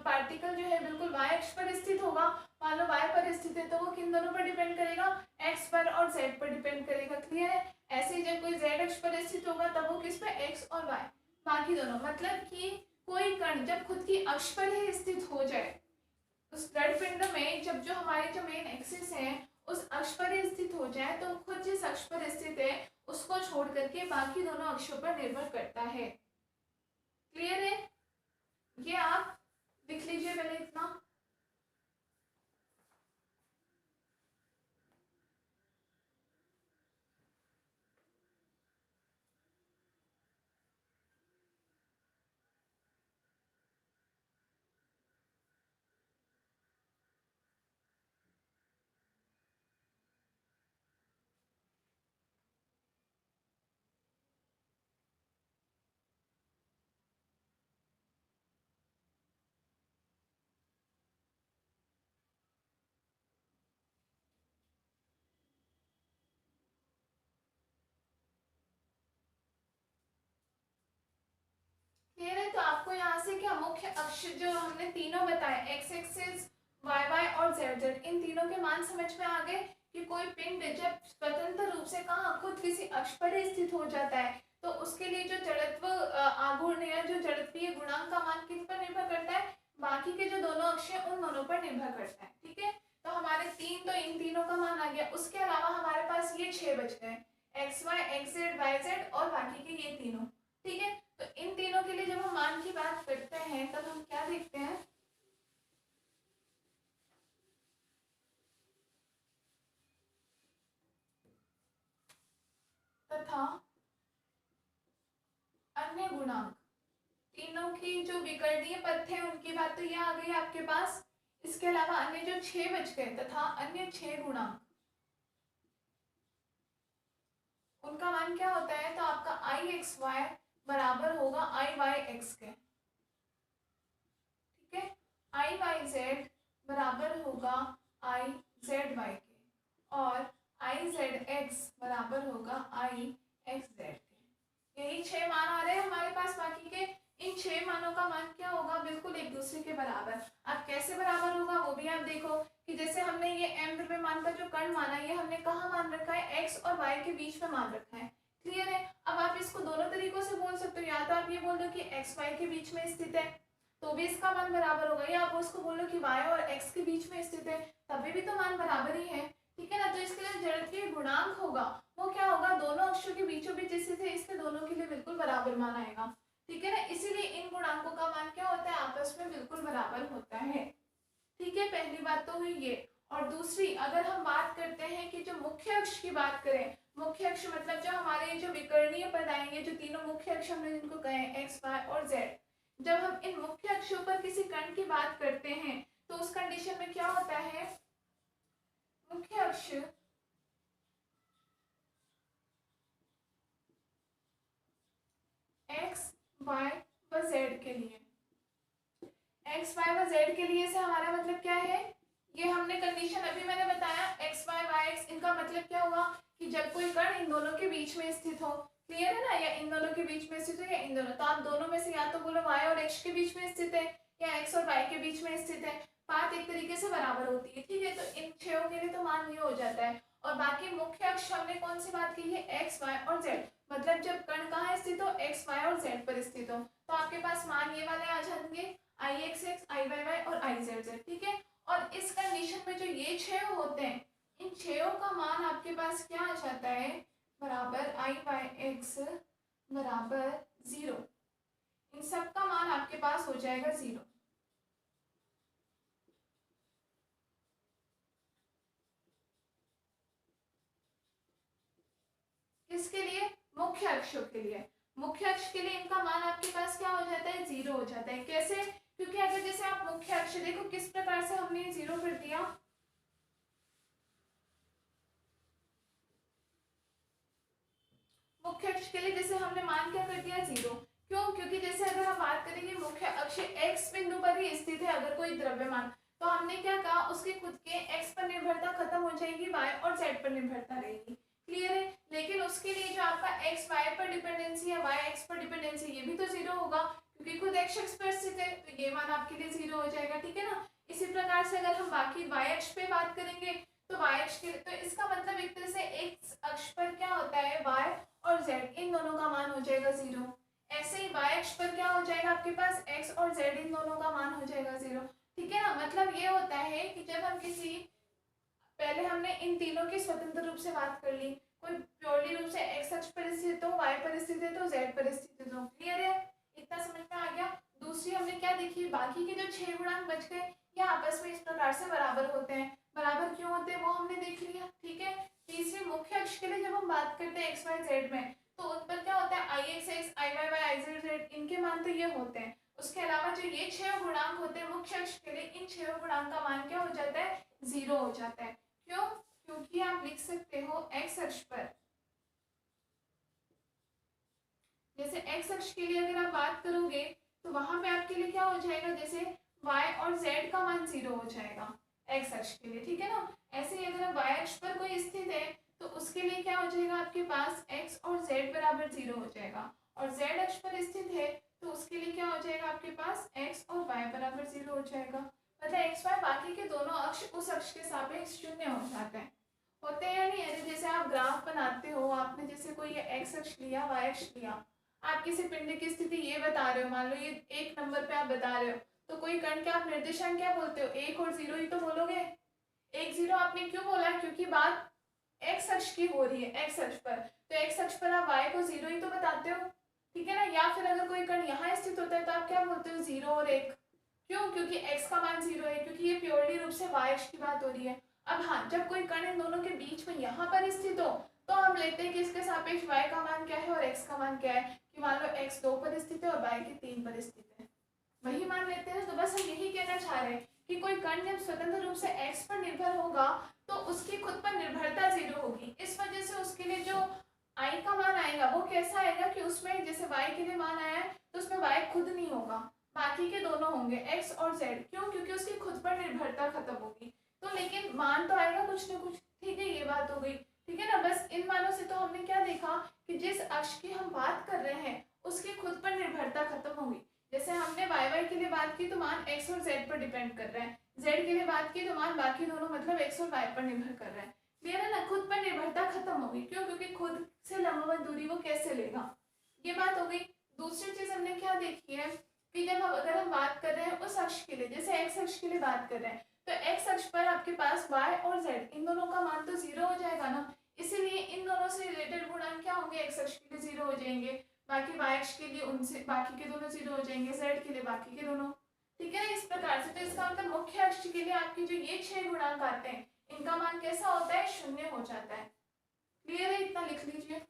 पार्टिकल जो है बिल्कुल वाई अक्ष पर स्थित होगा, मान लो वाई पर स्थित है, तो वो किन दोनों पर डिपेंड करेगा, एक्स पर और जेड पर डिपेंड करेगा। क्लियर है, ऐसे ही जब कोई जेड अक्ष पर स्थित होगा तब वो किस पर, एक्स और वाई, बाकी दोनों। मतलब कि कोई कण जब खुद की अक्ष पर ही स्थित हो जाए, उस ब्लड पिंड में जब जो हमारे जो मेन एक्सिस है उस अक्ष पर ही स्थित हो जाए, तो खुद जिस अक्ष पर स्थित है उसको छोड़ करके बाकी दोनों अक्षों पर निर्भर करता है। क्लियर है, ये आप लिख लीजिए पहले इतना। क्लियर है, तो आपको यहाँ से क्या मुख्य अक्ष जो हमने तीनों बताए, एक्स एक्सिस, वाई वाई और जेड जेड जेड, इन तीनों के मान समझ में आ गए कि कोई पिंड जब स्वतंत्र रूप से कहाँ खुद किसी अक्ष पर स्थित हो जाता है तो उसके लिए जो जड़त्व आघूर्ण या जो जड़त्वीय गुणांक का मान किस पर निर्भर करता है, बाकी के जो दोनों अक्ष हैं उन दोनों पर निर्भर करता है। ठीक है, तो हमारे तीन तो इन तीनों का मान आ गया। उसके अलावा हमारे पास ये 6 बच गए, x y x z y Z और बाकी के ये तीनों। ठीक है, तो इन तीनों के लिए जब हम मान की बात करते हैं तब हम क्या देखते हैं, तथा अन्य गुणांक, तीनों की जो विकर्णीय पद थे उनकी बात तो ये आ गई आपके पास। इसके अलावा अन्य जो 6 बच गए तथा अन्य 6 गुणांक, उनका मान क्या होता है, तो आपका आई एक्स वाई बराबर होगा आई वाई एक्स के। ठीक है, आई वाई जेड बराबर होगा आई जेड वाई के और आई जेड एक्स बराबर होगा आई एक्स जेड के। यही 6 मान आ रहे हैं हमारे पास। बाकी के इन 6 मानों का मान क्या होगा, बिल्कुल एक दूसरे के बराबर। अब कैसे बराबर होगा वो भी आप देखो कि जैसे हमने ये m द्रव्यमान का जो कण माना, ये हमने कहाँ मान रखा है, x और y के बीच में मान रखा है। क्लियर है। अब आप इसको दोनों तरीकों से बोल सकते हो, या तो आप ये बोल दो कि x y के बीच में स्थित है तो भी इसका मान बराबर होगा, या आप उसको बोलो कि y और x के बीच में स्थित है तभी भी तो मान बराबर ही है। ठीक है ना, तो इसके लिए जड़त्वीय गुणांक होगा वो क्या होगा, दोनों अक्षों के बीचों बीच स्थित है, इसलिए दोनों के लिए बिल्कुल बराबर मान आएगा। ठीक है ना, इसीलिए इन गुणांकों का मान क्या होता है, आपस में बिल्कुल बराबर होता है। ठीक है, पहली बात तो हुई ये। और दूसरी, अगर हम बात करते हैं कि जो मुख्य अक्ष की बात करें, मुख्य अक्ष मतलब जो हमारे जो विकर्णीय पद आएंगे, जो तीनों मुख्य अक्ष हमने जिनको कहे एक्स वाई और जेड, जब हम इन मुख्य अक्षों पर किसी कण की बात करते हैं तो उस कंडीशन में क्या होता है, मुख्य अक्ष एक्स वाई व जेड के लिए, एक्स वाई व जेड के लिए से हमारा मतलब क्या है, ये हमने कंडीशन अभी मैंने बताया एक्स वाई वाई एक्स, इनका मतलब क्या हुआ कि जब कोई कण इन दोनों के बीच में स्थित हो। क्लियर है ना, या इन दोनों के बीच में स्थित हो या इन दोनों, तो आप दोनों में से या तो बोलो y और x के बीच में स्थित है या x और y के बीच में स्थित है, बात एक तरीके से बराबर होती है। ठीक है, तो इन छयों के लिए तो मान ये हो जाता है। और बाकी मुख्य अक्ष हमने कौन सी बात की है, एक्स वाई और जेड, मतलब जब कण कहाँ स्थित हो, एक्स वाई और जेड पर स्थित हो, तो आपके पास मान ये वाले आ जाएंगे आई X X I Y Y और आई जेड जेड। ठीक है, और इस कंडीशन में जो ये 6 होते हैं, इन 6 का मान आपके पास क्या आ जाता है, बराबर आई वाई एक्स बराबर 0। इन सब का मान आपके पास हो जाएगा 0। किसके लिए, मुख्य अक्षों के लिए। मुख्य अक्ष के लिए इनका मान आपके पास क्या हो जाता है, 0 हो जाता है। कैसे, क्योंकि अगर जैसे आप मुख्य अक्ष देखो किस प्रकार से हमने 0 कर दिया, मुख्य अक्ष के लिए जैसे हमने मान क्या कर दिया, 0। क्यों, क्योंकि जैसे अगर हम बात करेंगे मुख्य अक्ष x बिंदु पर ही स्थित है अगर कोई द्रव्यमान, तो हमने क्या कहा, उसके खुद के x पर निर्भरता खत्म हो जाएगी, y और z पर निर्भरता रहेगी। क्लियर है, लेकिन उसके लिए जो आपका x y पर डिपेंडेंसी या y x पर डिपेंडेंसी, ये भी तो 0 होगा क्योंकि खुद x अक्ष पर स्थित है, तो ये मान आपके लिए 0 हो जाएगा। ठीक है ना, इसी प्रकार से अगर हम बाकी y अक्ष पे बात करेंगे तो y अक्ष के लिए, तो इसका मतलब एक तरह से x अक्ष पर क्या होता है, y और z इन दोनों का मान हो जाएगा 0। ऐसे ही y अक्ष पर क्या हो जाएगा आपके पास, x और z इन दोनों का मान हो जाएगा 0। ठीक है ना, मतलब ये होता है कि जब हम किसी, पहले हमने इन तीनों की स्वतंत्र रूप से बात कर ली, कोई प्योरली रूप से x अक्ष पर स्थित हो, y पर स्थित है तो z पर स्थित हो। क्लियर है, इतना समझ में आ गया। दूसरी हमने क्या देखी, बाकी के जो 6 गुणांक बच गए ये आपस में इस प्रकार से बराबर होते हैं। बराबर क्यों होते हैं वो हमने देख लिया। ठीक है, तीसरी मुख्य अक्ष के लिए जब हम बात करते हैं एक्स वाई जेड में, तो उन पर क्या होता है, I X X I Y Y I Z Z, इनके मान तो ये होते हैं। उसके अलावा जो ये 6 गुणांक होते हैं मुख्य अक्ष के लिए, इन 6 गुणांक का मान क्या हो जाता है, 0 हो जाता है। क्यों, क्योंकि आप लिख सकते हो एक्स अक्ष पर, जैसे एक्स अक्ष के लिए अगर आप बात करोगे तो वहां पे आपके लिए क्या हो जाएगा, जैसे y और z का मान 0 हो जाएगा एक्स अक्ष के लिए। ठीक है ना, ऐसे ही अगर y अक्ष पर कोई स्थित है तो उसके लिए क्या हो जाएगा, आपके पास x और z बराबर 0 हो जाएगा, और z अक्ष पर स्थित है तो उसके लिए क्या हो जाएगा, आपके पास x और y बराबर 0 हो जाएगा। मतलब एक्स वाई बाकी के दोनों अक्ष उस अक्ष के सापेक्ष शून्य हो जाते हैं। होते हैं या नहीं है? जैसे आप ग्राफ बनाते हो, आपने जैसे कोई एक्स अक्ष लिया, वाई अक्ष लिया, आप किसी पिंड की स्थिति ये बता रहे हो, मान लो ये 1 नंबर पे आप बता रहे हो, तो कोई कण के आप निर्देशांक क्या बोलते हो? 1 और 0 ही तो बोलोगे। 1 0 आपने क्यों बोला? क्योंकि बात एक्स अक्ष की हो रही है, एक्स अक्ष पर, तो एक्स अक्ष पर आप वाई को 0 ही तो बताते हो, ठीक है ना। या फिर अगर कोई कण यहाँ स्थित होता है तो आप क्या बोलते हो? 0 और 1। क्यों? क्योंकि x का मान 0 है, क्योंकि ये प्योरली रूप से y अक्ष की बात हो रही है। अब हाँ, जब कोई कण इन दोनों के बीच में यहाँ पर स्थित हो तो हम लेते हैं कि इसके सापेक्ष y का मान क्या है और x का मान क्या है, कि मान लो x 2 पर स्थित है और y के 3 पर स्थित है, वही मान लेते हैं। तो बस हम यही कहना चाह रहे हैं कि कोई कण जब स्वतंत्र रूप से x पर निर्भर होगा तो उसकी खुद पर निर्भरता 0 होगी। इस वजह से उसके लिए जो i का मान आएगा वो कैसा आएगा कि उसमें जैसे y के लिए मान आया है तो उसमें y खुद नहीं होगा, बाकी के दोनों होंगे x और z। क्यों? क्योंकि उसकी खुद पर निर्भरता खत्म होगी। तो लेकिन मान तो आएगा कुछ ना कुछ, ठीक है, ये बात हो गई, ठीक है ना। बस इन मानों से तो हमने क्या देखा कि जिस अक्ष की हम बात कर रहे हैं उसकी खुद पर निर्भरता खत्म होगी। जैसे हमने y के लिए बात की तो मान x और z पर डिपेंड कर रहा है, z के लिए बात की तो मान बाकी दोनों मतलब x और y पर निर्भर कर रहा है। क्लियर है ना? खुद पर निर्भरता खत्म होगी। क्यों? क्योंकि खुद से लंबवत दूरी वो कैसे लेगा, ये बात हो गई। दूसरी चीज हमने क्या देखी है कि जब अगर हम बात कर रहे हैं उस अक्ष के लिए, जैसे x अक्ष के लिए बात कर रहे हैं, तो x अक्ष पर आपके पास y और z इन दोनों का मान तो 0 हो जाएगा ना, इसीलिए इन दोनों से रिलेटेड गुणांक क्या होंगे? x अक्ष के लिए 0 हो जाएंगे, बाकी y अक्ष के लिए उनसे बाकी के दोनों 0 हो जाएंगे, z के लिए बाकी के दोनों, ठीक है ना। इस प्रकार से तो इसका मतलब मुख्य अक्ष के लिए आपके जो ये 6 गुणांक आते हैं इनका मान कैसा होता है? 0 हो जाता है। क्लियर है? इतना लिख लीजिए।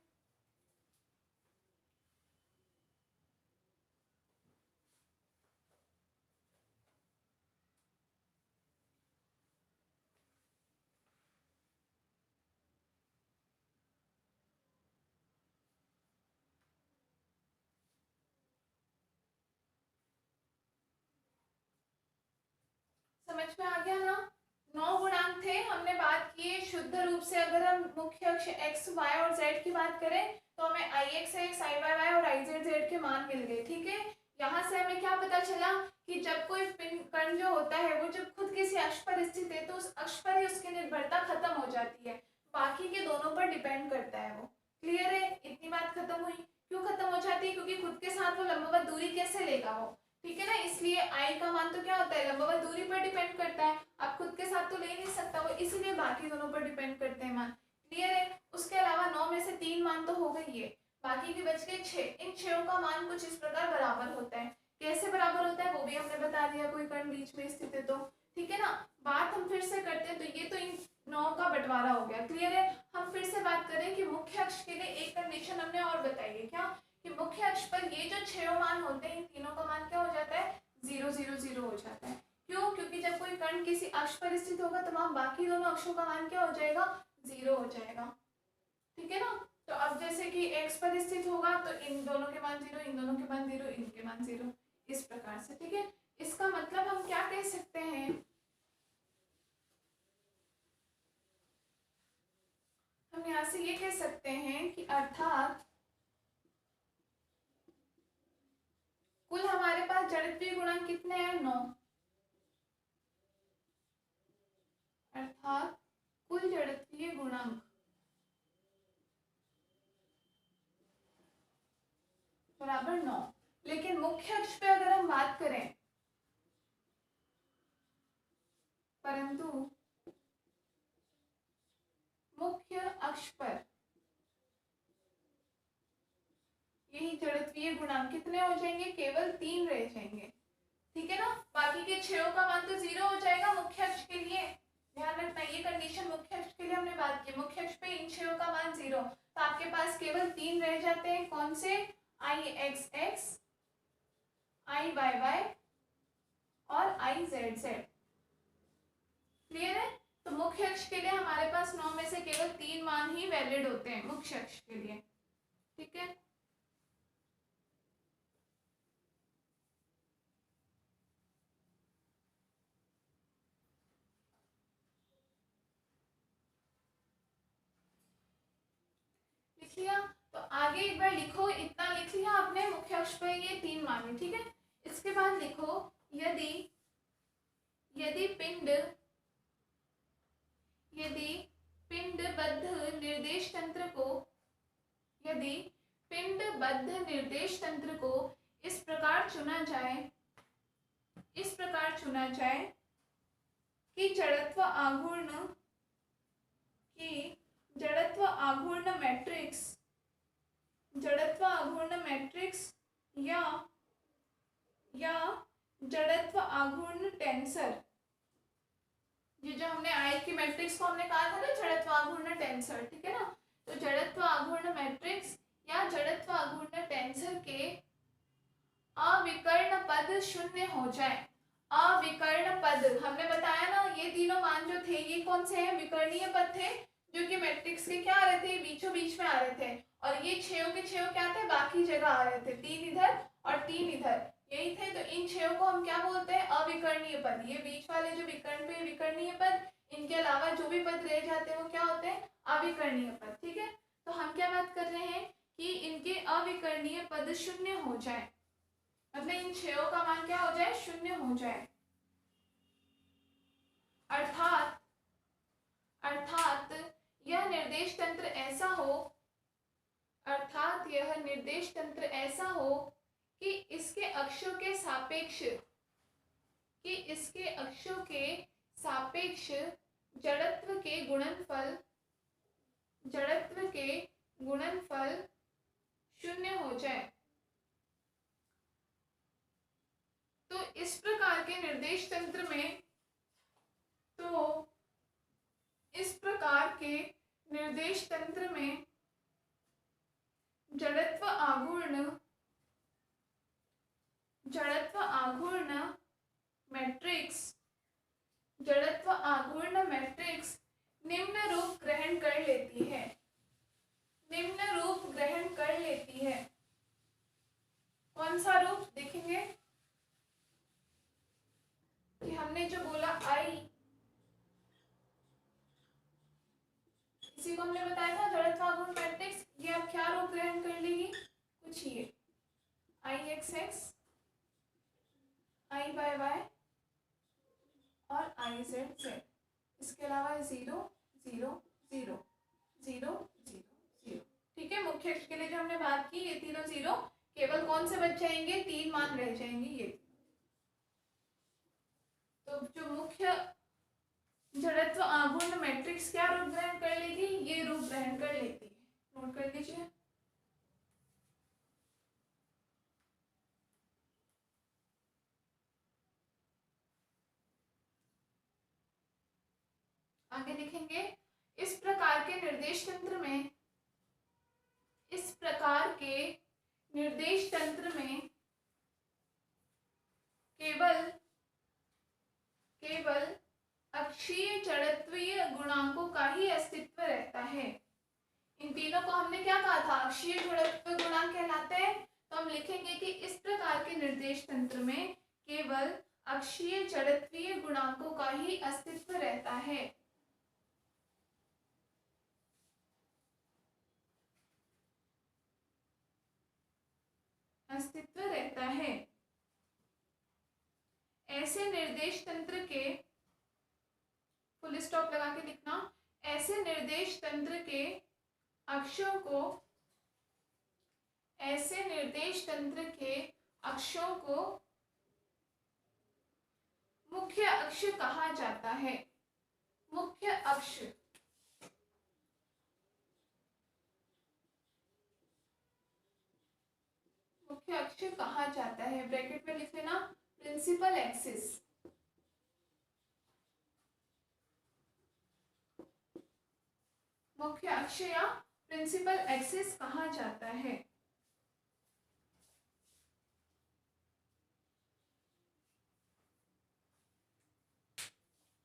समझ में आ गया ना? 9 गुणांक थे, हमने बात की है शुद्ध रूप से। अगर हम मुख्य अक्ष x, y और z की बात करें तो हमें ix, iyy और izz के मान मिल गए, ठीक है। यहाँ से हमें क्या पता चला कि जब कोई कण जो होता है वो जब खुद किसी अक्ष पर स्थित है तो उस अक्ष पर ही उसकी निर्भरता खत्म हो जाती है, बाकी के दोनों पर डिपेंड करता है वो। क्लियर है? इतनी बात खत्म हुई। क्यों खत्म हो जाती है? क्योंकि खुद के साथ वो लंबवत दूरी कैसे लेगा वो, ठीक है ना। इसलिए i का मान तो क्या होता है? लंबवत दूरी पर डिपेंड करता है, अब खुद के साथ तो ले नहीं सकता वो, इसीलिए बाकी दोनों पर डिपेंड करते हैं मान। क्लियर है? उसके अलावा 9 में से 3 मान तो हो गई है, बाकी के बच गए 6। इन 6 का मान कुछ इस प्रकार बराबर होता है। कैसे बराबर होता है वो भी हमने बता दिया, कोई कण बीच में स्थित है तो, ठीक है ना। बात हम फिर से करते हैं, तो ये तो इन 9 का बंटवारा हो गया। क्लियर है? हम फिर से बात करें कि मुख्य अक्ष के लिए एक कंडीशन हमने और बताई है, क्या? कि मुख्य अक्ष पर ये जो 6 मान होते हैं इन तीनों का मान क्या हो जाता है? 0 0 0 हो जाता है। क्यों? क्योंकि जब कोई कण किसी अक्ष पर स्थित होगा तो वहां बाकी दोनों अक्षों का मान क्या हो जाएगा? 0 हो जाएगा, ठीक है ना। तो अब जैसे कि x पर स्थित होगा तो इन दोनों के मान 0, इन दोनों के मान 0, इनके मान 0, इस प्रकार से, ठीक है। इसका मतलब हम क्या कह सकते हैं? हम यहाँ से ये कह सकते हैं कि अर्थात कुल हमारे पास जड़त्वीय गुणांक कितने हैं? 9। अर्थात कुल जड़त्वीय गुणांक बराबर 9। लेकिन मुख्य अक्ष पे अगर हम बात करें, परंतु मुख्य अक्ष पर यही जड़त्वीय गुणांक कितने हो जाएंगे? केवल 3 रह जाएंगे, ठीक है ना। बाकी के 6 का मान तो 0 हो जाएगा मुख्य अक्ष के लिए। ध्यान रखना, ये कंडीशन मुख्य अक्ष के लिए हमने बात की। मुख्य अक्ष पे इन 6 का मान 0, तो आपके पास केवल 3 रह जाते हैं। कौन से? ixx, iyy और izz। क्लियर है? तो मुख्य अक्ष के लिए हमारे पास 9 में से केवल 3 मान ही वैलिड होते हैं मुख्य अक्ष के लिए, ठीक है। लिख लिया? तो आगे एक बार लिखो, इतना लिख लिया आपने, मुख्य अक्ष पर ये 3 मान है, ठीक है। इसके बाद लिखो यदि यदि पिंडबद्ध निर्देश तंत्र को इस प्रकार चुना जाए कि जड़त्व आघूर्ण मैट्रिक्स या जड़त्व आघूर्ण टेंसर, ये जो हमने आई की मैट्रिक्स को हमने कहा था ना जड़त्व आघूर्ण टेंसर, ठीक है ना। तो जड़त्व आघूर्ण मैट्रिक्स या जड़त्व आघूर्ण टेंसर के अविकर्ण पद शून्य हो जाए। अविकर्ण पद हमने बताया ना, ये तीनों मान जो थे ये कौन से हैं, विकर्णीय पद थे, जो कि मैट्रिक्स के क्या आ रहे थे, बीचों बीच में आ रहे थे। और ये छयों के छयों क्या थे, बाकी जगह आ रहे थे, 3 इधर और 3 इधर, यही थे। तो इन छयों को हम क्या बोलते हैं, अविकर्णीय पद। ये बीच वाले जो विकर्ण पे विकर्णीय पद, इनके अलावा जो भी पद रह जाते हैं वो क्या होते हैं, अविकर्णीय पद, ठीक है। तो हम क्या बात कर रहे हैं कि इनके अविकर्णीय पद शून्य हो जाए, मतलब इन छयों का मान क्या हो जाए, शून्य हो जाए। अर्थात यह निर्देश तंत्र ऐसा हो कि इसके अक्षों के सापेक्ष जड़त्व के गुणनफल शून्य हो जाए। तो इस प्रकार के निर्देश तंत्र में जड़त्व आघूर्ण मैट्रिक्स निम्न रूप ग्रहण कर लेती है। कौन सा रूप देखेंगे कि हमने जो बोला आई, इसी को हमने बताया था जड़त्व आघूर्ण मैट्रिक्स, ये अब क्या रूप ग्रहण कर लेगी, कुछ ये IXX, I/Y और IZZ, इसके अलावा 0 0 0 0 0 0, ठीक है। मुख्य अक्ष के लिए जो हमने बात की, ये तीनों 0 केवल कौन से बच जाएंगे, 3 मान रह जाएंगे ये। तो जो मुख्य जड़त्व आघूर्ण मैट्रिक्स क्या रूप ग्रहण कर लेगी, ये रूप ग्रहण कर लेती है, नोट कर लीजिए। आगे लिखेंगे, इस प्रकार के निर्देश तंत्र में केवल अक्षीय जड़त्वीय गुणांकों का ही अस्तित्व रहता है। इन तीनों को हमने क्या कहा था, अक्षीय जड़त्व गुणांक कहलाते हैं। तो हम लिखेंगे कि इस प्रकार के निर्देश तंत्र में केवल अक्षीय जड़त्वीय गुणांकों का ही अस्तित्व रहता है। ऐसे निर्देश तंत्र के, फुल स्टॉप लगा के लिखना, ऐसे निर्देश तंत्र के अक्षों को मुख्य अक्ष कहा जाता है। मुख्य अक्ष कहा जाता है, ब्रैकेट में लिख लेना, प्रिंसिपल एक्सिस। मुख्य अक्ष या प्रिंसिपल एक्सिस कहा जाता है।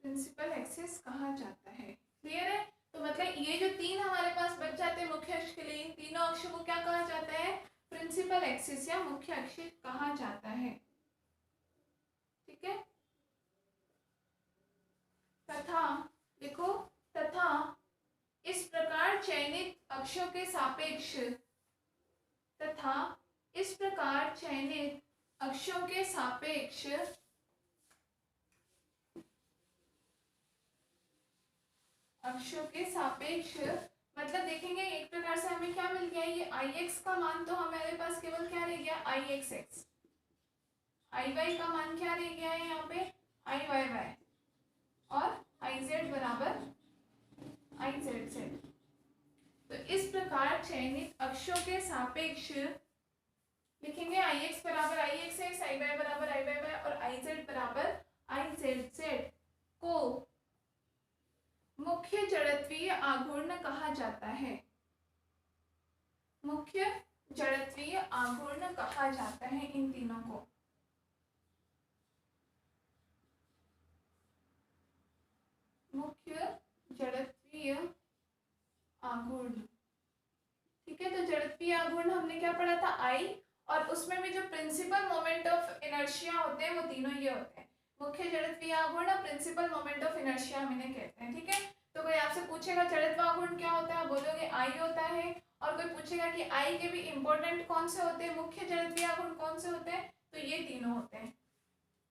प्रिंसिपल एक्सिस कहा जाता है, क्लियर है। तो मतलब ये जो 3 हमारे पास बच जाते हैं मुख्य अक्ष के लिए, इन तीनों अक्ष को क्या कहा जाता है, प्रिंसिपल एक्सिस या मुख्य अक्ष कहा जाता है, ठीक है। तथा देखो, तथा इस प्रकार चयनित अक्षों के सापेक्ष अक्षों के सापेक्ष, मतलब देखेंगे एक प्रकार से हमें क्या मिल गया, ये आई एक्स का मान तो हमारे पास केवल क्या रह गया, आई एक्स एक्स, आई वाई का मान क्या रह गया है यहाँ पे, आई वाई वाई, और आई जेड बराबर आई जेड जेड। तो इस प्रकार चयनित अक्षों के सापेक्ष लिखेंगे आई एक्स बराबर आई एक्स एक्स, आई वाई बराबर आई वाई वाई और आई जेड बराबर आई जेड जेड को मुख्य जड़त्वीय आघूर्ण कहा जाता है। मुख्य जड़त्वीय आघूर्ण कहा जाता है इन तीनों को। मुख्य जड़त्वीय आघूर्ण, ठीक है। तो जड़त्वीय आघूर्ण हमने क्या पढ़ा था, आई, और उसमें भी जो प्रिंसिपल मोमेंट ऑफ इनर्शिया होते हैं वो तीनों ये होते हैं, मुख्य जड़त्वीय आघूर्ण, प्रिंसिपल मोमेंट ऑफ इनर्शिया हम इन्हें कहते हैं, ठीक है। तो कोई आपसे पूछेगा जड़त्व आघूर्ण क्या होता है, बोलोगे आई होता है, और कोई पूछेगा कि आई के भी इंपॉर्टेंट कौन से होते हैं, मुख्य जड़त्वीय आघूर्ण कौन से होते हैं, तो ये तीनों होते हैं,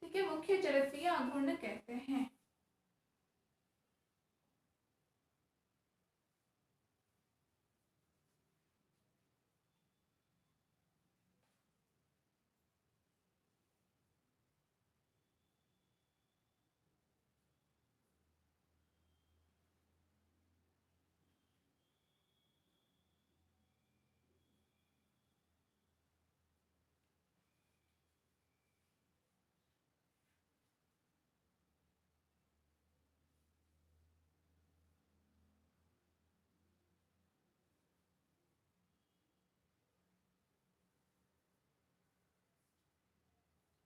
ठीक है, मुख्य जड़त्वीय आघूर्ण कहते हैं।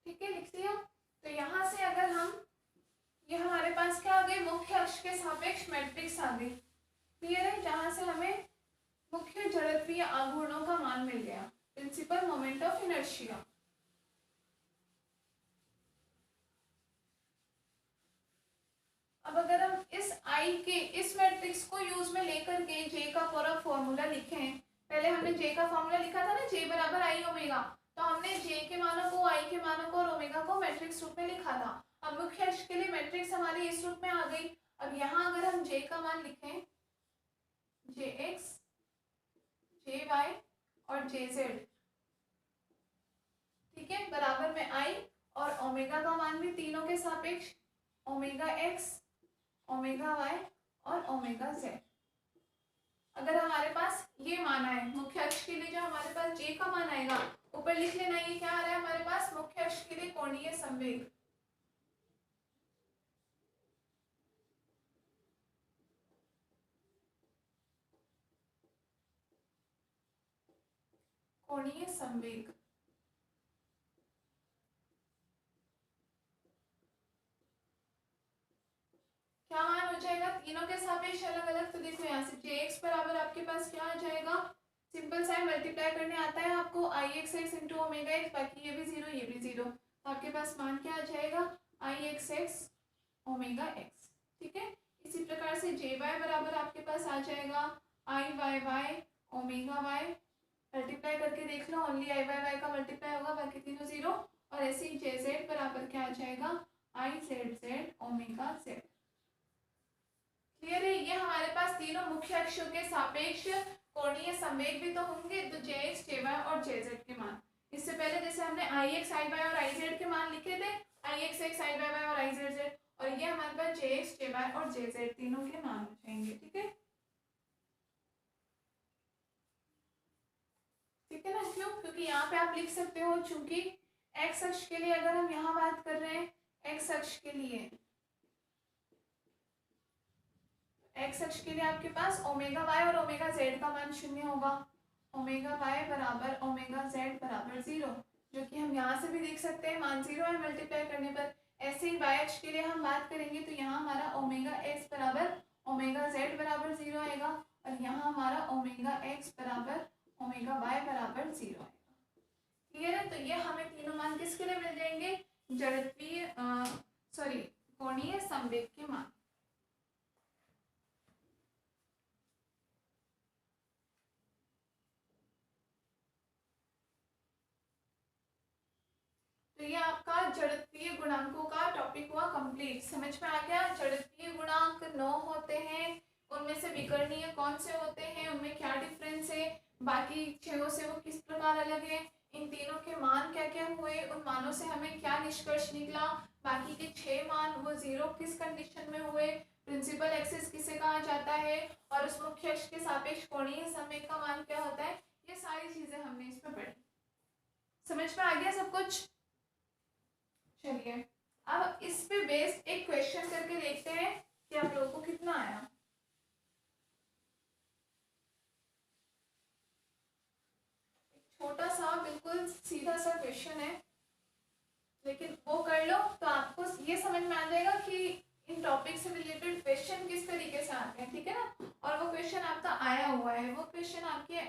ठीक है, लिख लिया। तो यहाँ से अगर हम, ये हमारे पास क्या आ गई, मुख्य अक्ष के सापेक्ष मैट्रिक्स आ गई, क्लियर है, जहां से हमें मुख्य जड़त्वीय आघूर्णों का मान मिल गया, प्रिंसिपल मोमेंट ऑफ इनर्शिया। अब अगर हम इस आई के इस मैट्रिक्स को यूज में लेकर के जे का पूरा फॉर्मूला लिखें, पहले हमने जे का फॉर्मूला लिखा था ना, जे बराबर आई ओमेगा, तो हमने जे के मानों को, आई के मानों को और ओमेगा को मैट्रिक्स रूप में लिखा था। अब मुख्य अक्ष के लिए मैट्रिक्स हमारी इस रूप में आ गई। अब यहाँ अगर हम जे का मान लिखें, जे एक्स, जे वाई और जे जेड, ठीक है, बराबर में आई, और ओमेगा का मान भी तीनों के सापेक्ष, ओमेगा एक्स, ओमेगा वाई और ओमेगा जेड। अगर हमारे पास ये मान आए मुख्य अक्ष के लिए, जो हमारे पास जे का मान आएगा, ऊपर लिख लेना, ये क्या आ रहा है हमारे पास, मुख्य अक्ष के लिए कोणीय संवेग। कोणीय संवेग, क्या मान हो जाएगा तीनों के सापेक्ष अलग अलग। तो देखो यहाँ से जे एक्स बराबर आपके पास क्या आ जाएगा, सिंपल सा मल्टीप्लाई करने आता है आपको, I X X into omega X, बाकी ये भी जीरो ये भी जीरो, तो आपके पास मान क्या आ जाएगा, आई एक्स एक्स ओमेगा एक्स, ठीक है। इसी प्रकार से जे वाई बराबर आपके पास आ जाएगा I Y Y omega Y, multiply करके देख लो, ओनली आई वाई वाई का मल्टीप्लाई होगा, बाकी तीनों जीरो। और ऐसे ही जे जेड बराबर क्या आ जाएगा, आई Z Z omega Z, clear है। ये हमारे पास तीनों मुख्य अक्षों के सापेक्ष कोणीय संवेग भी तो होंगे, तो जे एक्स जे वाई और जे जेड के मान। इससे पहले जैसे हमने आई एक्स आई वाई और आई जेड के मान लिखे थे, आई X X I Y Y और आई जेड जेड, और ये हमारे पास जे एक्स जे वाई और जे जेड तीनों के मान हो जाएंगे, ठीक है, ठीक है ना। क्यों, क्योंकि यहाँ पे आप लिख सकते हो, चूंकि एक्स अक्ष के लिए अगर हम यहाँ बात कर रहे हैं, एक्स अक्ष के लिए, एक्स अक्ष के लिए आपके पास ओमेगा वाई और ओमेगा जेड का मान शून्य होगा, ओमेगा वाई बराबर ओमेगा जेड बराबर जीरो, जो कि हम यहाँ से भी देख सकते हैं, मान जीरो है मल्टीप्लाई करने पर। ऐसे ही वाई अक्ष के लिए हम बात करेंगे तो यहाँ हमारा ओमेगा एक्स बराबर ओमेगा जेड बराबर जीरो आएगा, और यहाँ हमारा ओमेगा एक्स बराबर ओमेगा वाई बराबर जीरो आएगा, क्लियर है। तो ये हमें तीनों मान किसके लिए मिल जाएंगे, जड़त्वीय सॉरी कोणीय संवेग के मान। तो ये आपका जड़त्वीय गुणांकों का टॉपिक हुआ कंप्लीट, समझ में आ गया। जड़त्वीय गुणांक 9 होते हैं, उनमें से विकर्णीय कौन से होते हैं, उनमें क्या डिफरेंस है, बाकी छहों से वो किस प्रकार अलग है, इन तीनों के मान क्या क्या हुए, उन मानों से हमें क्या निष्कर्ष निकला, बाकी के 6 मान वो जीरो किस कंडीशन में हुए, प्रिंसिपल एक्सिस किसे कहा जाता है, और उस मुख्य अक्ष के सापेक्ष कोणीय संवेग का मान क्या होता है, ये सारी चीजें हमने इसमें पढ़ी। समझ में आ गया सब कुछ? चलिए अब इस पे बेस्ड एक क्वेश्चन करके देखते हैं कि आप लोगों को कितना आया। छोटा सा बिल्कुल सीधा सा क्वेश्चन है, लेकिन वो कर लो तो आपको ये समझ में आ जाएगा कि इन टॉपिक से रिलेटेड क्वेश्चन किस तरीके से आते हैं, ठीक है ना। और वो क्वेश्चन आपका आया हुआ है, वो क्वेश्चन आपके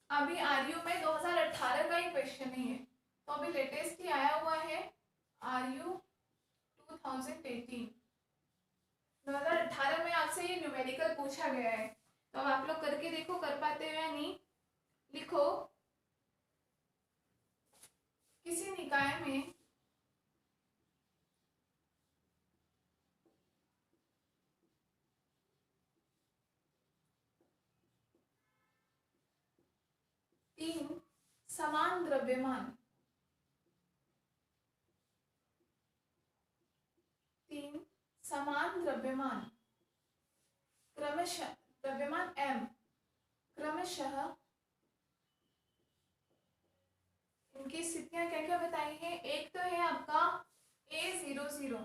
अभी आरयू में 2018 का ही क्वेश्चन ही है, तो अभी लेटेस्ट ही आया हुआ है, आरयू 2018 2018 में आपसे ये न्यूमेरिकल पूछा गया है। तो अब आप लोग करके देखो कर पाते हो या नहीं। लिखो किसी निकाय में तीन समान द्रव्यमान, तीन समान द्रव्यमान क्रमशः द्रव्यमान m क्रमशः इनकी स्थितियां क्या क्या बताई है। एक तो है आपका A00,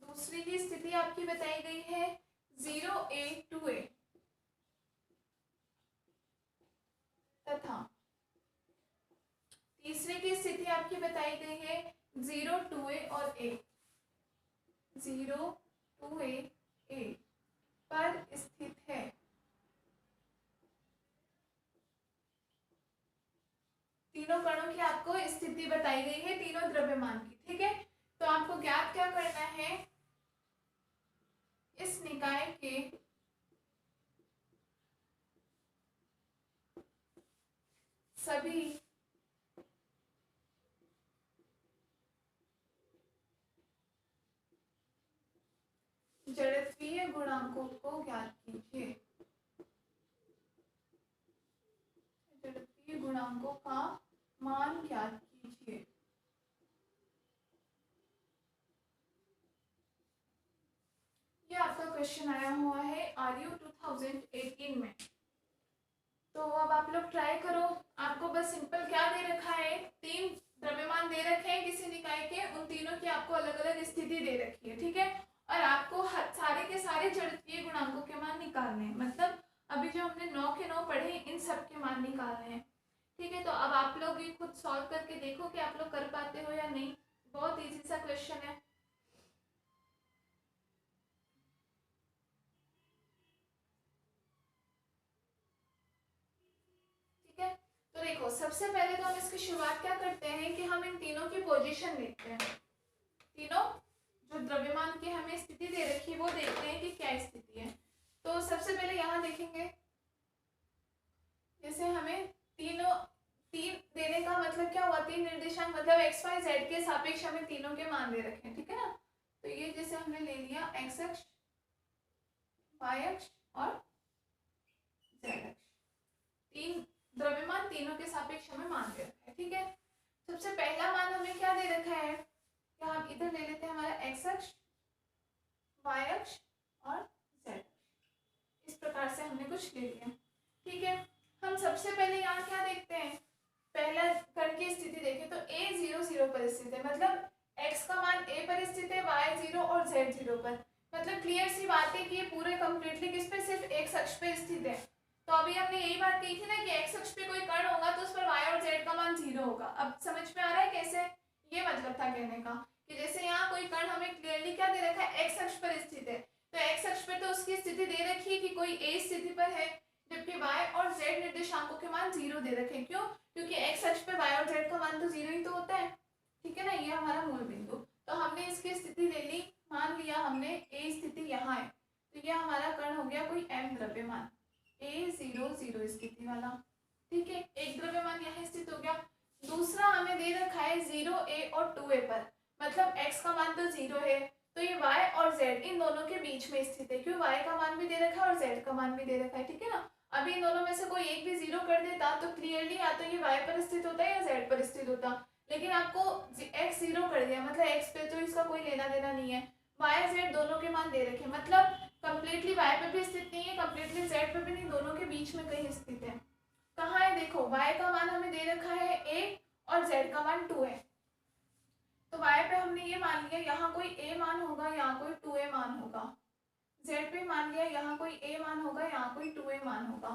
दूसरी की स्थिति आपकी बताई गई है 0A2A, तथा तीसरे की स्थिति आपकी बताई गई है 0 2A और A, 0 2A पर स्थित है। तीनों कणों की आपको स्थिति बताई गई है, तीनों द्रव्यमान की, ठीक है। तो आपको ज्ञात क्या करना है, इस निकाय के सभी जड़त्वीय गुणांकों को ज्ञात कीजिए, जड़त्वीय गुणांकों का मान ज्ञात कीजिए। ये आपका क्वेश्चन आया हुआ है आरयू 2018 में। तो अब आप लोग ट्राई करो, आपको बस सिंपल क्या दे रखा है, तीन द्रव्यमान दे रखे हैं किसी निकाय के, उन तीनों की आपको अलग अलग स्थिति दे रखी है, ठीक है। और आपको सारे के सारे जड़त्वीय गुणांकों के मान निकालने हैं, मतलब अभी जो हमने 9 के 9 पढ़े इन सब के मान निकालने हैं, ठीक है। तो अब आप लोग ये खुद सॉल्व करके देखो कि आप लोग कर पाते हो या नहीं। बहुत इजी सा क्वेश्चन है। ठीक है, तो देखो सबसे पहले तो हम इसकी शुरुआत क्या करते हैं कि हम इन तीनों की पोजीशन देखते हैं, तीनों जो द्रव्यमान की हमें स्थिति दे रखी है वो देखते हैं कि क्या स्थिति है। तो सबसे पहले यहाँ देखेंगे, जैसे हमें तीन देने का मतलब क्या हुआ, तीन निर्देशांक मतलब एक्स वाई जेड के सापेक्ष हमें तीनों के मान दे रखे हैं, ठीक है ना। तो ये जैसे हमने ले लिया एक्स अक्ष, वाई अक्ष और जेड अक्ष, तीन द्रव्यमान तीनों के सापेक्ष हमें मान दे रखा है, ठीक है। सबसे पहला मान हमें क्या दे रखा है, क्या हम इधर ले लेते हैं हमारा एक्स अक्ष, वाई अक्ष और जेड अक्ष, इस प्रकार से हमने कुछ ले लिया, ठीक है। हम सबसे पहले यहाँ क्या देखते हैं, पहला कण की स्थिति देखें तो A 0 0 पर स्थित है, मतलब x का मान A पर स्थित है, y 0 और z 0 पर, मतलब क्लियर सी बात है कि ये पूरे कंप्लीटली किस पे, सिर्फ x अक्ष पे स्थित है। तो अभी हमने यही बात कही थी ना कि x अक्ष पे कोई कण होगा तो उस पर y और z का मान 0 होगा। अब समझ में आ रहा है कैसे, ये मतलब था कहने का कि जैसे यहाँ कोई कण हमें क्लियरली क्या दे रखा है, x अक्ष पर स्थित है, तो x अक्ष पर तो उसकी स्थिति दे रखी है कि कोई A स्थिति पर है, जबकि y और z निर्देशांकों के मान 0 दे रखे हैं। क्यों, क्योंकि x अक्ष पे y और z का मान तो 0 ही तो होता है, ठीक है ना। ये हमारा मूल बिंदु, तो हमने इसकी स्थिति ले ली, मान लिया हमने A स्थिति यहाँ है, तो ये हमारा कण हो गया कोई m द्रव्यमान, A 0 0 स्थिति वाला, ठीक है। एक द्रव्यमान यहाँ स्थित हो गया। दूसरा हमें दे रखा है 0A और 2A पर, मतलब x का मान तो 0 है, तो ये y और z इन दोनों के बीच में स्थित है, क्योंकि y का मान भी दे रखा है और z का मान भी दे रखा है, ठीक है ना। अभी इन दोनों में से कोई एक भी जीरो कर देता तो क्लियरली या तो ये y पर स्थित होता या z पर स्थित होता, लेकिन आपको x जीरो कर दिया, मतलब x पे तो इसका कोई लेना देना नहीं है, y z दोनों के मान दे रखे, मतलब कम्प्लीटली y पे भी स्थित नहीं है, कम्प्लीटली z पे भी नहीं, दोनों के बीच में कहीं स्थित है। कहाँ है देखो, y का मान हमें दे रखा है a और z का मान 2 है, तो y पे हमने ये मान लिया यहाँ कोई a मान होगा, यहाँ कोई 2a मान होगा, z पे मान लिया यहाँ कोई a मान होगा, यहाँ कोई 2a मान होगा,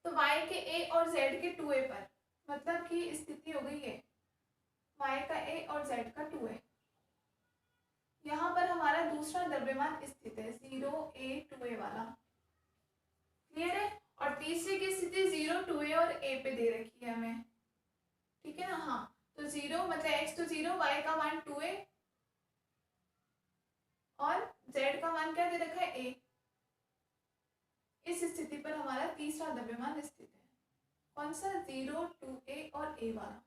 तो y के a और z के 2a पर, मतलब कि स्थिति हो गई है y का a और z का 2a, यहाँ पर हमारा दूसरा द्रव्यमान स्थित है 0a 2a वाला, क्लियर है। और तीसरे की स्थिति 0 2a और a पे दे रखी है हमें, ठीक है ना। हाँ, तो 0 मतलब x तो 0, y का मान 2a और z का मान क्या दे रखा है a। इस स्थिति पर हमारा तीसरा द्रव्यमान स्थित है, कौन सा, 0 2a और a वाला,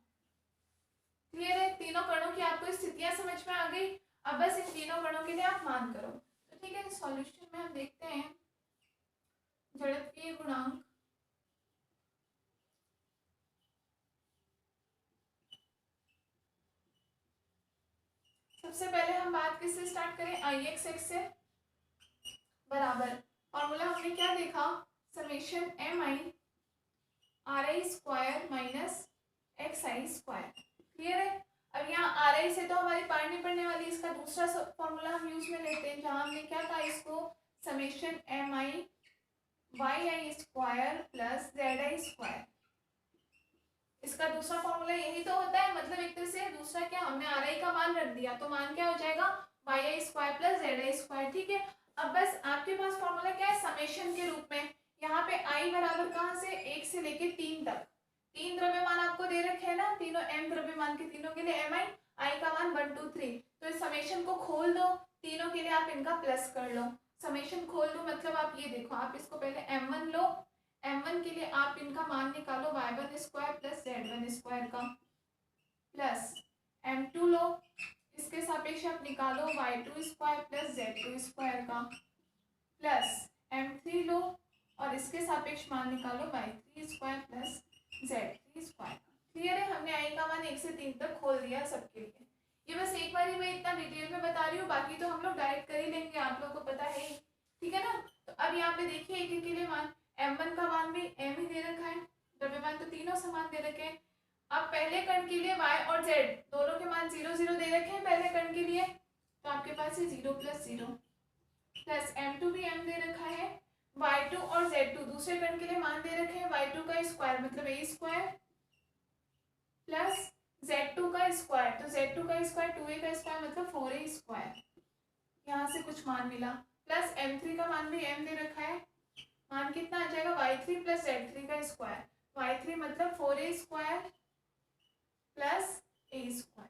क्लियर है। तीनों कणों की आपको स्थितियां समझ में आ गई, अब बस इन तीनों कणों के लिए आप मान करो। तो ठीक है, सॉल्यूशन में हम देखते हैं जड़त्वीय गुणांक सबसे पहले हम बात किससे स्टार्ट करें, Ix से बराबर फॉर्मूला हमने क्या देखा, summation mi ri square minus xi square, clear है। अब यहाँ ri से तो हमारी पार नहीं पड़ने वाली, इसका दूसरा फॉर्मूला हम यूज में लेते हैं, जहाँ हमने क्या कहा इसको, summation mi yi square plus zi square, इसका दूसरा फॉर्मूला यही तो होता है, मतलब एक तरह से दूसरा क्या, हमने ri का मान रख दिया तो मान क्या हो जाएगा yi square plus zi square, ठीक है। अब बस आपके पास फॉर्मूला क्या है, समेशन के रूप में, यहाँ पे i बराबर कहाँ से, 1 से लेके 3 तक, तीन द्रव्यमान आपको दे रखे हैं ना, तीनों m द्रव्यमान के, तीनों के लिए mi, i का मान 1 2 3, तो इस समेशन को खोल दो, तीनों के लिए आप इनका प्लस कर लो, समेशन खोल दो, मतलब आप ये देखो, आप इसको पहले m1 लो, m1 के लिए आप इनका मान निकालो y1 square plus z1 square का, प्लस m2 लो, इसके सापेक्ष आप निकालो y2 square plus z2 square का, प्लस m3 लो और इसके सापेक्ष मान निकालो y3 square plus z3 square का, क्लियर है। हमने i का मान 1 से 3 तक खोल दिया सबके लिए, ये बस एक बार ही मैं इतना डिटेल में बता रही हूँ, बाकी तो हम लोग डायरेक्ट कर ही लेंगे, आप लोगों को पता है, ठीक है ना। तो अब यहाँ पे देखिए एक एक के लिए मान, m1 का मान भी m ही दे रखा है, द्रव्यमान तो तीनों समान दे रखे हैं। अब पहले कण के लिए y और z दोनों के मान 0 0 दे रखे हैं पहले कण के लिए, तो आपके पास ये 0 प्लस 0 प्लस m2 भी m दे रखा है, y2 और z2 दूसरे कण के लिए मान दे रखे हैं, y2 का स्क्वायर मतलब a स्क्वायर प्लस z2 का स्क्वायर, तो z2 का स्क्वायर 2a का स्क्वायर मतलब 4a स्क्वायर, यहाँ से कुछ मान मिला, प्लस m3 का मान भी m दे रखा है, मान कितना आ जाएगा y3 प्लस z3 का स्क्वायर, y3 मतलब 4a square plus a square,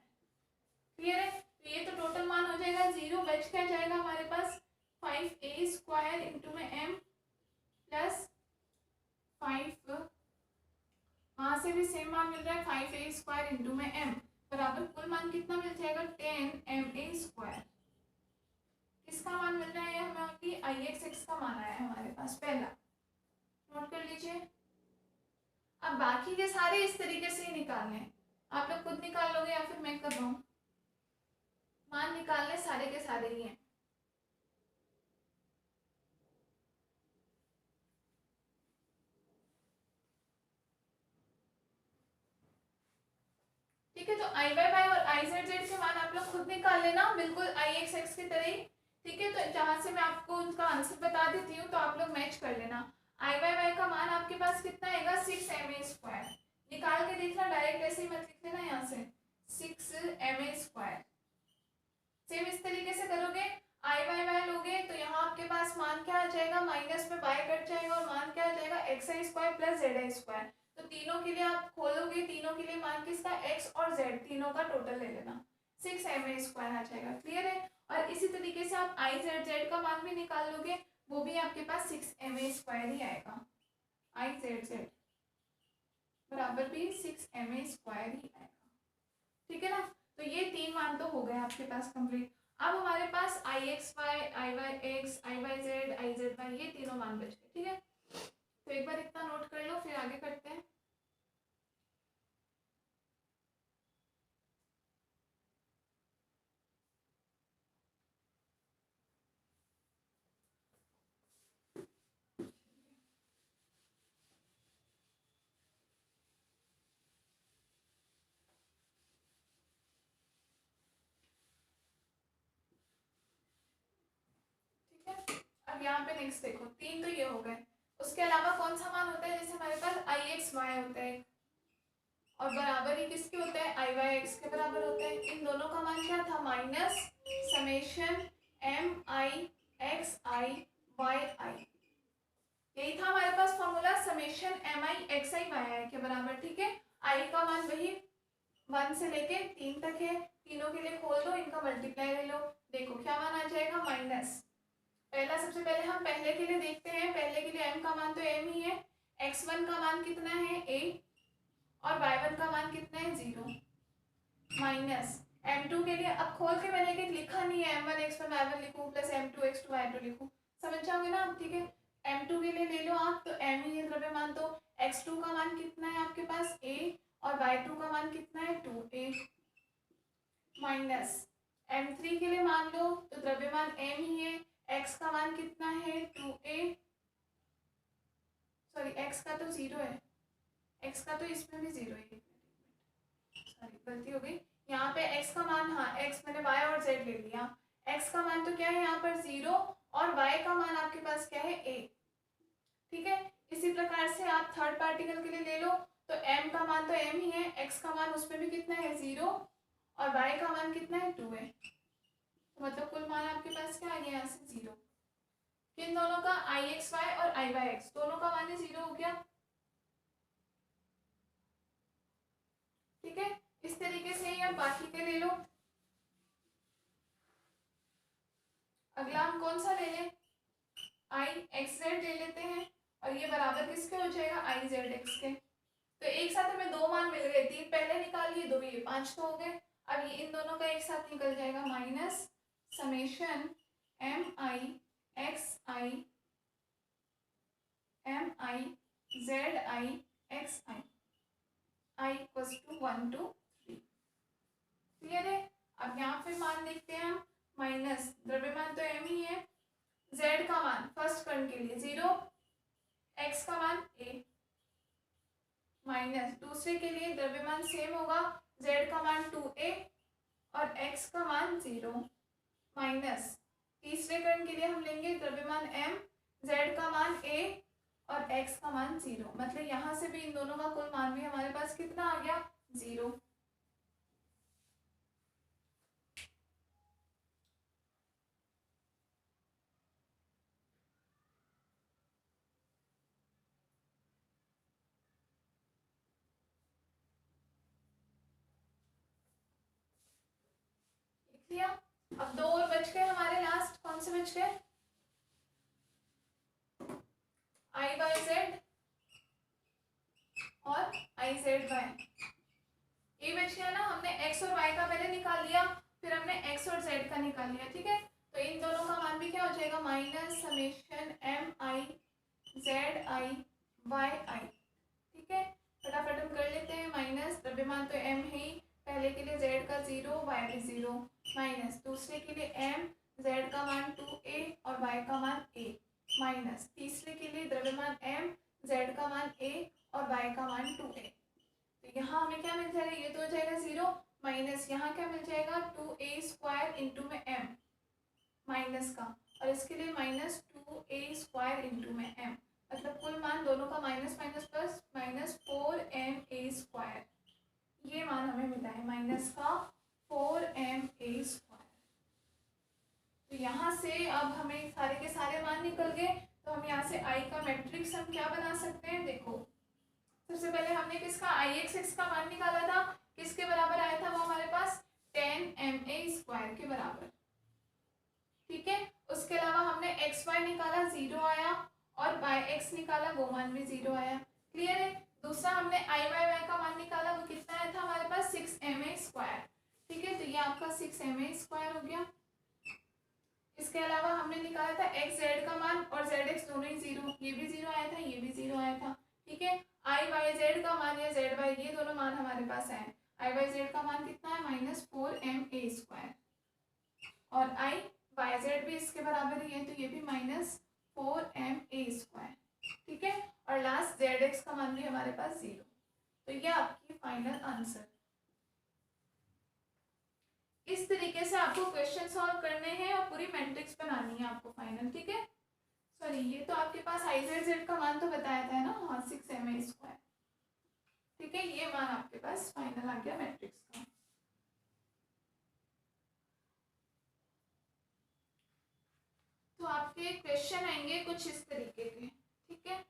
clear है। तो ये तो टोटल मान हो जाएगा 0, बच क्या जाएगा हमारे पास 5a स्क्वायर इंटू में m प्लस 5, वहां से भी सेम मान मिल रहा है 5a स्क्वायर इंटू में m, बराबर कुल मान कितना मिल जाएगा 10ma स्क्वायर, किसका मान मिल रहा है हमें, आपकी Ix का मान आया है हमारे पास पहला, नोट कर लीजिए। अब बाकी के सारे इस तरीके से ही निकालने हैं, आप लोग खुद निकाल लोगे या फिर मैं कर रहा हूँ, मान निकालने सारे के सारे ही हैं। ठीक है, तो i बाय y और i z z के मान आप लोग खुद निकाल लेना, बिल्कुल Ix की तरह ही, ठीक है। तो जहां से मैं आपको उनका आंसर बता देती हूँ तो आप लोग मैच कर लेना, i बाय y का मान आपके पास कितना आएगा 6ma स्क्वायर, निकाल के देखना, डायरेक्ट ऐसे ही मत लिख देना, यहाँ से 6ma स्क्वायर, सेम इस तरीके से करोगे, i बाय y लोगे तो यहाँ आपके पास मान क्या आ जाएगा, माइनस में y कट जाएगा और मान क्या आ जाएगा xi square plus zi square, तो तीनों के लिए आप खोलोगे, तीनों के लिए मान किसका x और z तीनों का टोटल ले लेना, 6ma स्क्वायर आ जाएगा, क्लियर है। और इसी तरीके से आप i z z का मान भी निकाल लोगे, वो भी आपके पास 6ma स्क्वायर ही आएगा, i z z बराबर भी 6ma स्क्वायर ही आएगा, ठीक है ना। तो ये तीन मान तो हो गए आपके पास कंप्लीट। अब हमारे पास I X Y, I Y X, I Y Z, I Z Y, ये तीनों मान बच गए। ठीक है, तो एक बार इतना नोट कर लो, फिर आगे करते हैं। ठीक है, अब यहाँ पे नेक्स्ट देखो, तीन तो ये हो गए, उसके अलावा कौन सा मान होता है, जैसे हमारे पास आई एक्स वाई होता है और बराबर ही किसके होता है, आई वाई एक्स के बराबर होता है। इन दोनों का मान क्या था, minus summation M i x I Y आई, यही था हमारे पास formula, summation M i x I Y आई के बराबर। ठीक है, आई का मान वही 1 से लेके 3 तक है, तीनों के लिए खोल दो, इनका मल्टीप्लाई ले लो, देखो क्या मान आ जाएगा, माइनस, पहला सबसे पहले हम पहले के लिए देखते हैं, पहले के लिए m का मान तो m ही है, x1 का मान कितना है a और y1 का मान कितना है 0, माइनस m2 के लिए, अब खोल के मैंने एक लिखा नहीं है, m1 x1 y1 लिखूं प्लस m2 x2 y2 लिखूं, समझ जाओगे ना आप। ठीक है, m2 के लिए ले लो आप, तो m ही है द्रव्यमान, तो x2 का मान कितना है आपके पास a और y2 का मान कितना है 2a, माइनस m3 के लिए मान लो तो द्रव्यमान m ही है, x का मान कितना है 2a, सॉरी x का तो 0 है, x का तो इसमें भी 0 है, सॉरी गलती हो गई, यहाँ पे x का मान, हाँ x मैंने y और z ले लिया, x का मान तो क्या है यहाँ पर 0 और y का मान आपके पास क्या है a। ठीक है, इसी प्रकार से आप थर्ड पार्टिकल के लिए ले लो, तो m का मान तो m ही है, x का मान उसमें भी कितना है 0 और y का मान कितना है 2 है, तो मतलब कुल मान आपके पास क्या आ गया यहाँ से 0। किन दोनों का, आई एक्स वाई और आई वाई एक्स, दोनों का मान 0 हो गया। ठीक है, इस तरीके से ही आप बाकी के ले लो। अगला हम कौन सा ले लें, आई एक्स जेड ले लेते हैं, और ये बराबर किसके हो जाएगा, आई जेड एक्स के। तो एक साथ हमें दो मान मिल गए, 3 पहले निकाल लिए, 2 ये 5 तो हो गए। अब ये इन दोनों का एक साथ निकल जाएगा, minus summation M i x i m I Z i x i, i equals to 1 2 3। Clear है, अब यहाँ पे मान देखते हैं हम, माइनस द्रव्यमान तो m ही है, z का मान फर्स्ट कण के लिए 0, x का मान a, माइनस दूसरे के लिए द्रव्यमान सेम होगा, z का मान 2a और x का मान 0, माइनस तीसरे कण के लिए हम लेंगे द्रव्यमान m, z का मान a और x का मान 0, मतलब यहाँ से भी इन दोनों का कुल मान भी हमारे पास कितना आ गया 0। लिख लिया, अब दो और बच गए हमारे, लास्ट कौन से बच गए, आई वाई जेड और आई जेड वाई, ये बच गया ना, हमने x और y का पहले निकाल लिया, फिर हमने x और z का निकाल लिया। ठीक है, तो इन दोनों का मान भी क्या हो जाएगा, minus summation M I Z I Y I. ठीक है, फटाफट हम कर लेते हैं, माइनस द्रव्यमान तो m है ही, पहले के लिए z का 0 y भी 0, माइनस दूसरे के लिए m, z का मान 2a और y का मान a, माइनस तीसरे के लिए द्रव्यमान m, z का मान a और y का मान 2a। तो यहाँ हमें क्या मिल जाएगा, ये तो हो जाएगा 0, माइनस यहाँ क्या मिल जाएगा 2a स्क्वायर इंटू में m माइनस का, और इसके लिए माइनस 2a स्क्वायर इंटू में m, मतलब कुल मान दोनों का minus minus plus, minus 4ma square, ये मान हमें मिला है माइनस का 4ma स्क्वायर। तो यहाँ से अब हमें सारे के सारे मान निकल गए, तो हम यहाँ से i का मैट्रिक्स हम क्या बना सकते हैं, देखो सबसे पहले हमने किसका आई एक्स एक्स का मान निकाला था, किसके बराबर आया था वो हमारे पास 10ma स्क्वायर के बराबर। ठीक है, उसके अलावा हमने एक्स वाई निकाला 0 आया, और वाई एक्स निकाला वो मान भी 0 आया। क्लियर है, दूसरा हमने आई वाई वाई का मान निकाला, वो कितना आया था हमारे पास 6ma स्क्वायर। ठीक है, तो ये आपका 6ma स्क्वायर हो गया। इसके अलावा हमने निकाला था एक्स जेड का मान और जेड एक्स दोनों ही जीरो, ये भी जीरो आया था, ये भी जीरो आया था, ठीक है। आई वाई जेड का मान या जेड वाई ये दोनों मान हमारे पास आए। आई वाई जेड का मान कितना है -4ma², और आई वाई जेड भी इसके बराबर ही है तो ये भी -4ma², ठीक है। और लास्ट जेड एक्स का मान भी हमारे पास जीरो। तो ये आपकी फाइनल आंसर। इस तरीके से आपको क्वेश्चन सॉल्व करने हैं और पूरी मैट्रिक्स बनानी है आपको फाइनल, ठीक है। सॉरी, ये तो आपके पास आई जेड जेड का मान तो बताया था ना, हाँ 6ma², ठीक है। ये मान आपके पास फाइनल आ गया मैट्रिक्स का। तो आपके क्वेश्चन आएंगे कुछ इस तरीके के, ठीक है।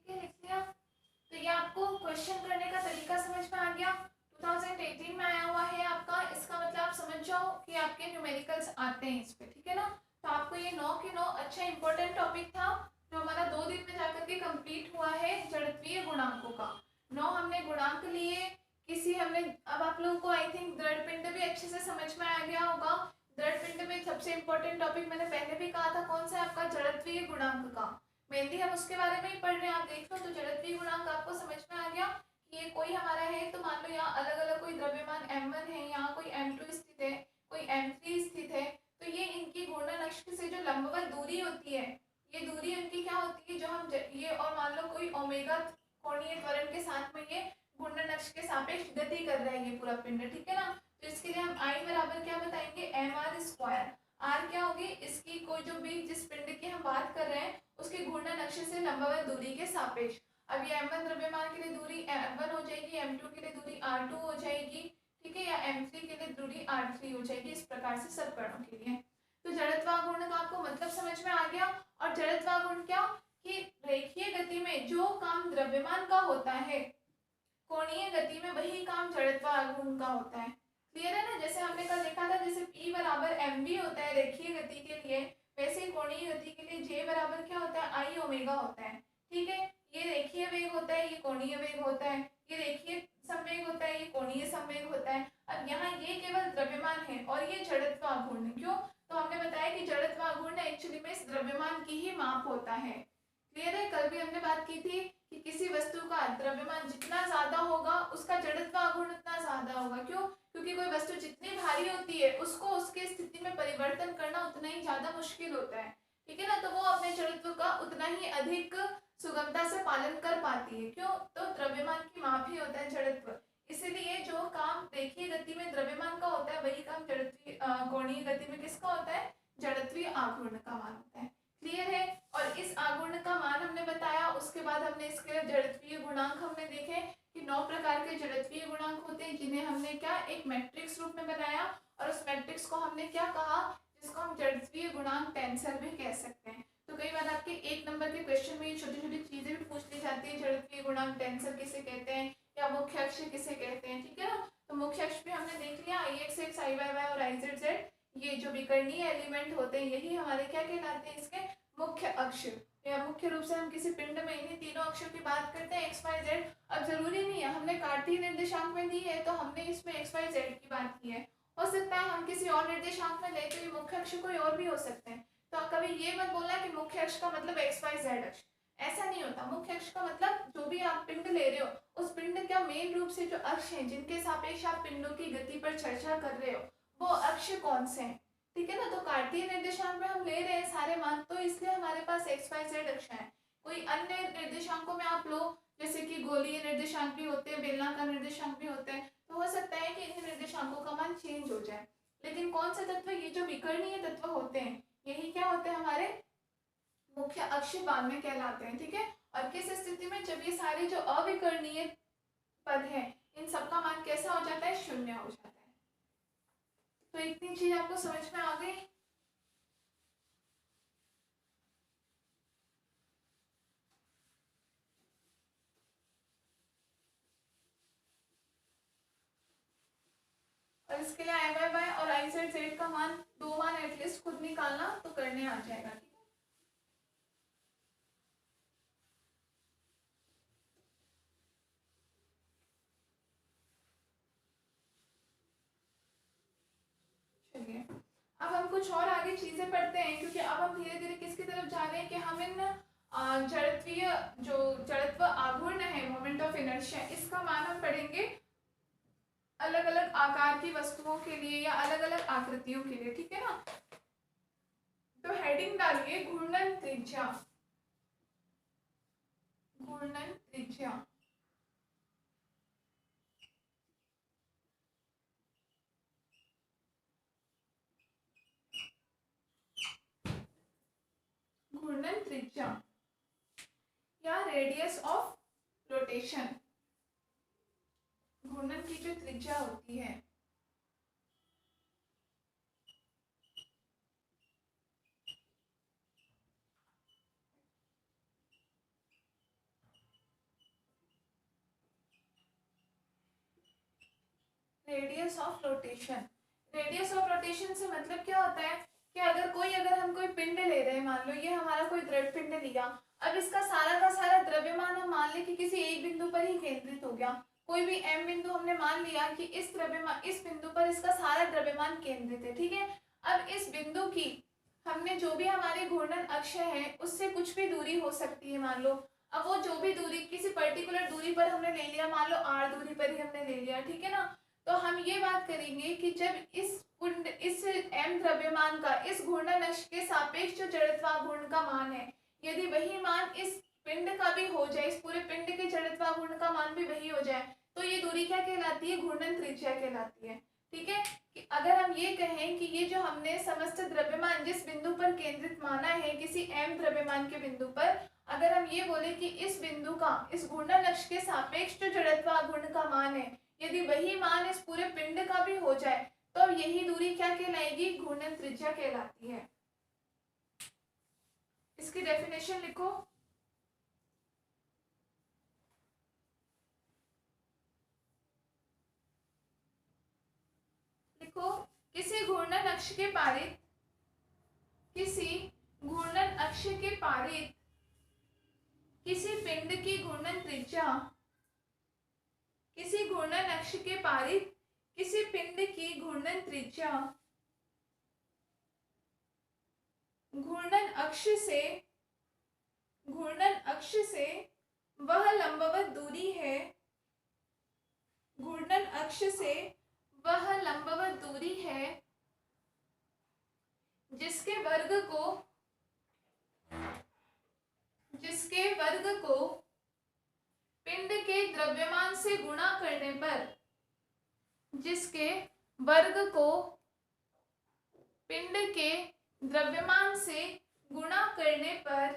ठीक है, लिख लिया। तो ये आपको क्वेश्चन करने का तरीका समझ में आ गया। 2018 में आया हुआ है आपका, इसका मतलब आप समझ जाओ कि आपके न्यूमेरिकल्स आते हैं इस पे, ठीक है ना। तो आपको ये 9 के 9 अच्छा इंपॉर्टेंट टॉपिक था जो हमारा 2 दिन में जाकर के कंप्लीट हुआ है, जड़त्वीय गुणांकों का। 9 हमने गुणांक लिए, किसी हमने, अब आप लोगों को आई थिंक दृढ़ पिंड भी अच्छे से समझ में आ गया होगा। दृढ़ पिंड में सबसे इंपॉर्टेंट टॉपिक मैंने पहले भी कहा था कौन सा है आपका, जड़त्वीय गुणांक का। मेनली हम उसके बारे में ही पढ़ रहे हैं, आप देख लो। तो जड़त्वीय गुणांक आपको समझ में आ गया कि ये कोई हमारा है, तो मान लो यहाँ अलग अलग कोई द्रव्यमान m1 है, यहाँ कोई m2 स्थित है, कोई m3 स्थित है। तो ये इनकी घूर्णन अक्ष से जो लंबवत दूरी होती है, ये दूरी उनकी क्या होती है, जो हम ये, और मान लो कोई ओमेगा कोणीय त्वरण के साथ में ये घूर्णन अक्ष के सापेक्ष गति कर रहा है ये पूरा पिंड, ठीक है ना। तो इसके लिए हम आई बराबर क्या बताएंगे, mr²। आर क्या होगी, इसकी कोई जो भी जिस पिंड की हम बात कर रहे हैं उसके घूर्णन अक्ष से लंबवत दूरी के सापेक्ष। अब ये m1 द्रव्यमान के लिए दूरी m1 हो जाएगी, m2 के लिए दूरी r2 हो जाएगी, ठीक है, या m3 के लिए दूरी r3 हो जाएगी। इस प्रकार से सब कणों के लिए। तो जड़त्वाघूर्ण का आपको मतलब समझ में आ गया। और जड़त्वाघूर्ण क्या, कि रेखीय गति में जो काम द्रव्यमान का होता है, कोणीय गति में वही काम जड़त्वाघूर्ण का होता है। क्लियर है ना। जैसे हमने कल देखा था, जैसे P बराबर mv होता है रेखीय गति के लिए, वैसे कोणीय गति के लिए J बराबर क्या होता है, I ओमेगा होता है, ठीक है। ये रेखीय वेग होता है, ये कोणीय वेग होता है, ये रेखीय संवेग होता है, ये कोणीय संवेग होता है। अब यहाँ ये केवल द्रव्यमान है और ये जड़त्वाघूर्ण। क्यों, तो हमने बताया कि जड़त्वाघूर्ण एक्चुअली में इस द्रव्यमान की ही माप होता है। क्लियर है। कल भी हमने बात की थी कि किसी वस्तु का द्रव्यमान जितना ज्यादा होगा उसका जड़त्वाघूर्ण उतना ज्यादा होगा। क्यों, क्योंकि कोई वस्तु जितनी भारी होती है उसको उसके स्थिति में परिवर्तन करना उतना ही ज्यादा मुश्किल होता है, ठीक है ना। तो वो अपने जड़त्व का उतना ही अधिक सुगमता से पालन कर पाती है। क्यों, तो द्रव्यमान की माप ही होता है जड़त्व। इसीलिए जो काम रेखीय गति में द्रव्यमान का होता है वही काम जड़त्वीय कोणीय गति में किसका होता है, जड़त्वीय आघूर्ण का मान होता है। क्लियर है। और इस आघूर्ण का मान हमने बताया, उसके बाद हमने इसके जड़त्वीय गुणांक हमने देखे कि 9 प्रकार के जड़त्वीय गुणांक होते हैं। होते हैं जिन्हें हमने क्या एक मैट्रिक्स रूप में बनाया, और उस मैट्रिक्स को हमने क्या कहा, जिसको हम जड़त्वीय गुणांक टेंसर भी कह सकते हैं। तो कई बार आपके 1 नंबर के क्वेश्चन में ये छोटी छोटी चीजें भी पूछ ली जाती है, जड़त्वीय गुणांक टेंसर किसे कहते हैं या मुख्य अक्ष किसे कहते हैं, ठीक है ना। तो मुख्य अक्ष भी हमने देख लिया, IX IY और IZZ, ये जो विकर्णीय एलिमेंट होते हैं यही हमारे क्या कहलाते हैं, इसके मुख्य अक्ष, या मुख्य रूप से हम किसी पिंड में इन्हीं तीनों अक्षों की बात करते हैं, XYZ। अब जरूरी नहीं है, हमने कार्तीय निर्देशांक में दी है तो हमने इसमें XYZ की बात की है, हो सकता है हम किसी और निर्देशांक में ले तो ये मुख्य अक्ष कोई और भी हो सकते हैं। तो कभी ये मत बोलना कि मुख्य अक्ष का मतलब XYZ अक्ष, ऐसा नहीं होता। मुख्य अक्ष का मतलब जो भी आप पिंड ले रहे हो उस पिंड का मेन रूप से जो अक्ष है जिनके सापेक्ष आप पिंडों की गति पर चर्चा कर रहे हो वो अक्ष कौन से हैं, ठीक है ना। तो कार्तीय निर्देशांक में हम ले रहे हैं सारे मान, तो इसलिए हमारे पास XYZ अक्ष है। कोई अन्य निर्देशांकों में आप लो, जैसे कि गोलीय निर्देशांक भी होते हैं, बेलनाकार निर्देशांक भी होते हैं, तो हो सकता है कि इन निर्देशांकों का मान चेंज हो जाए। लेकिन कौन से तत्व, ये जो विकर्णीय तत्व होते हैं यही क्या होते हैं, हमारे मुख्य अक्ष बाद में कहलाते हैं, ठीक है। और किस स्थिति में, जब ये सारे जो अविकर्णीय पद है इन सबका मान कैसा हो जाता है, शून्य हो जाता है। तो इतनी चीज आपको समझ में आ गई। और इसके लिए IY और IZZ का मान, 2 मान एटलीस्ट खुद निकालना तो करने आ जाएगा, ठीक है। चलिए अब हम कुछ और आगे चीजें पढ़ते हैं, क्योंकि अब हम धीरे धीरे किसकी तरफ जा रहे हैं कि हम इन जड़त्वीय जो जड़त्व आघूर्ण है, मोमेंट ऑफ इनर्शिया, इसका मान हम पढ़ेंगे अलग अलग आकार की वस्तुओं के लिए या अलग अलग आकृतियों के लिए, ठीक है ना। तो हेडिंग डालिए घूर्णन त्रिज्या, घूर्णन त्रिज्या। घूर्णन त्रिज्या या रेडियस ऑफ रोटेशन, घूर्णन की जो त्रिज्या होती है, radius of rotation. Radius of rotation से मतलब क्या होता है कि अगर हम कोई पिंड ले रहे हैं, मान लो ये हमारा कोई द्रव पिंड लिया, अब इसका सारा का सारा द्रव्यमान हम मान ले कि किसी एक बिंदु पर ही केंद्रित हो गया, कोई भी m बिंदु हमने मान लिया कि इस बिंदु पर इसका सारा द्रव्यमान केंद्रित है, ठीक है। अब इस बिंदु की हमने जो भी हमारे घूर्णन अक्ष है उससे कुछ भी दूरी हो सकती है, मान लो। अब वो जो भी दूरी किसी पर्टिकुलर दूरी पर हमने ले लिया, मान लो r दूरी पर ही हमने ले लिया, ठीक है ना। तो हम ये बात करेंगे कि जब इस m द्रव्यमान का इस घूर्णन अक्ष के सापेक्ष जो जड़त्वाघूर्ण का मान है, यदि वही मान इस पिंड का भी हो जाए, इस पूरे पिंड के जड़त्वाघूर्ण का मान भी वही हो जाए, तो ये दूरी क्या कहलाती है, घूर्णन त्रिज्या कहलाती है, ठीक है। कि अगर हम ये कहें कि ये जो हमने समस्त द्रव्यमान जिस बिंदु पर केंद्रित माना है किसी m द्रव्यमान के बिंदु पर, अगर हम ये बोले कि इस बिंदु का इस घूर्णन अक्ष के सापेक्ष जो जड़त्वाघूर्ण का मान है, यदि वही मान इस पूरे पिंड का भी हो जाए, तो यही दूरी क्या कहलाएगी, घूर्णन त्रिज्या कहलाती है। इसकी डेफिनेशन लिखो। लिखो, किसी घूर्णन अक्ष के पारित किसी पिंड की घूर्णन त्रिज्या, किसी घूर्णन अक्ष के पारित किसी पिंड की घूर्णन त्रिज्या घूर्णन अक्ष से वह लंबवत दूरी है, घूर्णन अक्ष से वह लंबवत दूरी है जिसके वर्ग को पिंड के द्रव्यमान से गुणा करने पर, जिसके वर्ग को पिंड के द्रव्यमान से गुणा करने पर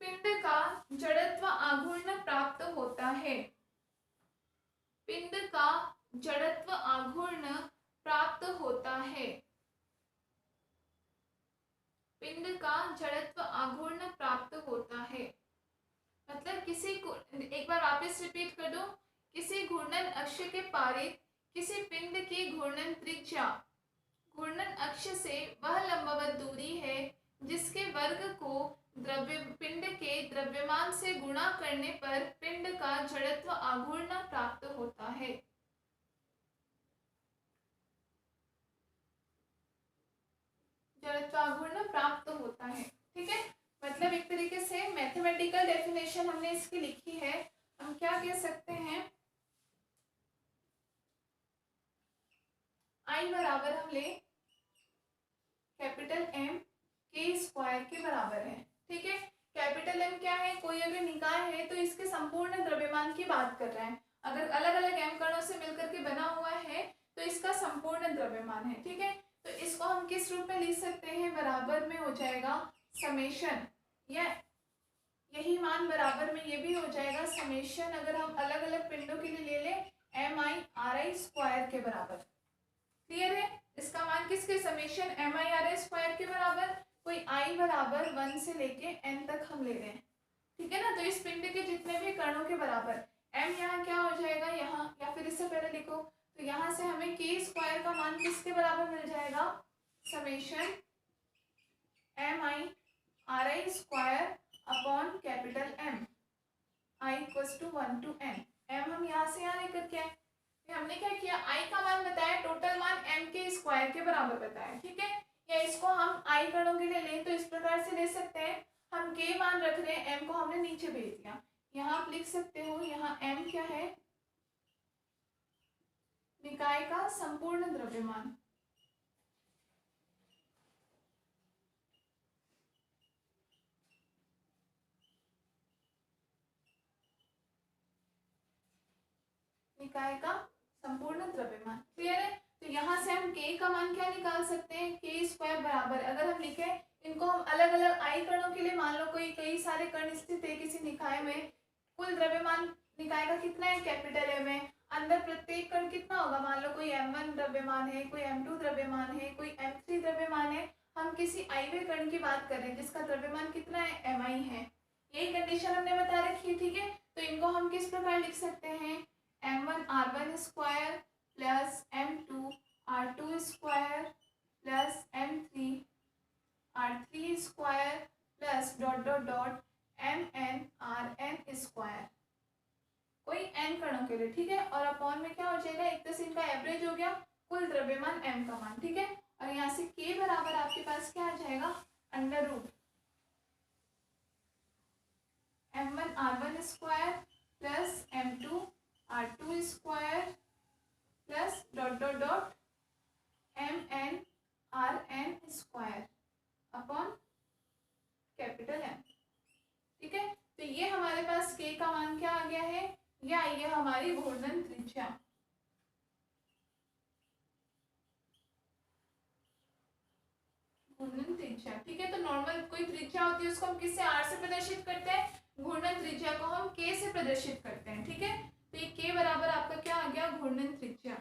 पिंड का जड़त्व आघूर्ण प्राप्त होता है। पिंड का जड़त्व आघूर्ण प्राप्त होता है मतलब किसी को, एक बार वापस रिपीट कर दो, किसी घूर्णन अक्ष के पारित किसी पिंड की घूर्णन त्रिज्या घूर्णन अक्ष से वह लंबवत दूरी है जिसके वर्ग को द्रव्य पिंड के द्रव्यमान से गुणा करने पर पिंड का जड़त्व आघूर्ण प्राप्त होता है। जड़त्व आघूर्ण प्राप्त होता है, ठीक है। मतलब एक तरीके से मैथमेटिकल डेफिनेशन हमने इसकी लिखी है। हम क्या कह सकते हैं, आई बराबर हम ले कैपिटल एम के स्क्वायर के बराबर है, ठीक है। कैपिटल एम क्या है, कोई अगर निकाय है तो इसके संपूर्ण द्रव्यमान की बात कर रहे हैं। अगर अलग अलग एम कणों से मिलकर के बना हुआ है तो इसका संपूर्ण द्रव्यमान है, ठीक है। तो इसको हम किस रूप में लिख सकते हैं, बराबर में हो जाएगा समेशन, या यही मान बराबर में ये भी हो जाएगा समेशन, अगर हम अलग अलग पिंडों के लिए ले लें m I R I square के बराबर। क्लियर है, इसका मान किसके, summation M I R I square के बराबर, कोई आई बराबर 1 से लेके n तक हम ले रहे हैं, ठीक है ना। तो इस पिंड के जितने भी कणों के बराबर m यहाँ क्या हो जाएगा, यहाँ, या फिर इससे पहले लिखो तो यहाँ से हमें के स्क्वायर का मान किसके बराबर मिल जाएगा, summation M I R I square upon capital M I equals to 1 to n। m हम यहाँ से यहाँ लेकर के आए, हमने क्या किया, i का मान बताया, टोटल मान m के स्क्वायर के बराबर बताया, ठीक है। या इसको हम i कणों के लिए लें तो इस प्रकार से ले सकते हैं, हम k मान रख रहे हैं, m को हमने नीचे भेज दिया। यहाँ आप लिख सकते हो, यहाँ m क्या है, निकाय का संपूर्ण द्रव्यमान, निकाय का संपूर्ण द्रव्यमान। क्लियर है, तो यहाँ से हम k का मान क्या निकाल सकते हैं, के स्क्वायर बराबर, अगर हम लिखे इनको हम अलग अलग आई कणों के लिए, मान लो कोई कई सारे कण स्थित है किसी निकाय में, कुल द्रव्यमान निकाय का कितना है, कैपिटल एम है, अंदर प्रत्येक कण कितना होगा, मान लो कोई m1 द्रव्यमान है, कोई m2 द्रव्यमान है, कोई m3 द्रव्यमान है, हम किसी आईवे कण की बात कर रहे हैं जिसका द्रव्यमान कितना है, mi है, यही कंडीशन हमने बता रखी है, ठीक है। तो इनको हम किस प्रकार लिख सकते हैं, m1 r1 square plus m2 r2 square plus m3 r3 square plus dot dot dot mn rn square, कोई n कणों के लिए, ठीक है। और अपॉन में क्या हो जाएगा, एक तरह से इनका एवरेज हो गया, कुल द्रव्यमान m का मान, ठीक है। और यहाँ से k बराबर आपके पास क्या आ जाएगा, under root m1 r1 square plus m2 r2 square plus dot dot dot mn rn square upon capital M, ठीक है। तो ये हमारे पास k का मान क्या आ गया है, या ये हमारी घूर्णन त्रिज्या, घूर्णन त्रिज्या, ठीक है। तो नॉर्मल कोई त्रिज्या होती है उसको हम किससे, r से प्रदर्शित करते हैं, घूर्णन त्रिज्या को हम k से प्रदर्शित करते हैं, ठीक है। तो ये k बराबर आपका क्या आ गया, घूर्णन त्रिज्या।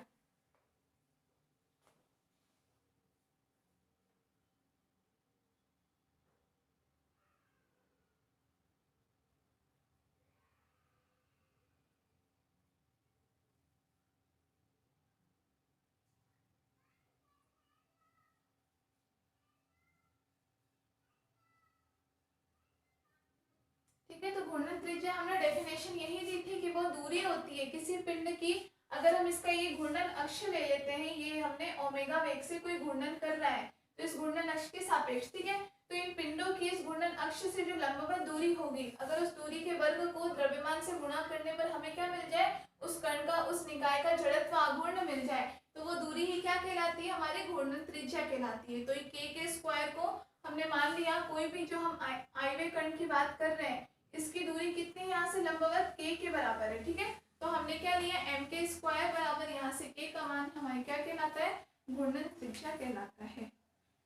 ठीक है, तो घूर्णन त्रिज्या हमने डेफिनेशन यही दी थी कि वो दूरी होती है किसी पिंड की, अगर हम इसका ये घूर्णन अक्ष ले लेते हैं, ये हमने ओमेगा वेग से कोई घूर्णन कर रहा है तो इस घूर्णन अक्ष के सापेक्ष, ठीक है। तो इन पिंडों की इस घूर्णन अक्ष से जो लंबवत दूरी होगी, अगर उस दूरी के वर्ग को द्रव्यमान से गुणा करने पर हमें क्या मिल जाए, उस कण का, उस निकाय का जड़त्व आघूर्ण मिल जाए, तो वो दूरी ही क्या कहलाती है, हमारी घूर्णन त्रिज्या कहलाती है। तो ये के स्क्वायर को हमने मान लिया, कोई भी जो हम आईवे कण की बात कर रहे हैं इसकी दूरी कितनी, यहाँ से लंबवत k के बराबर है, ठीक है। तो हमने क्या लिया, m के स्क्वायर बराबर यहाँ से k का मान हमारे क्या कहलाता है, घूर्णन त्रिज्या कहलाता है।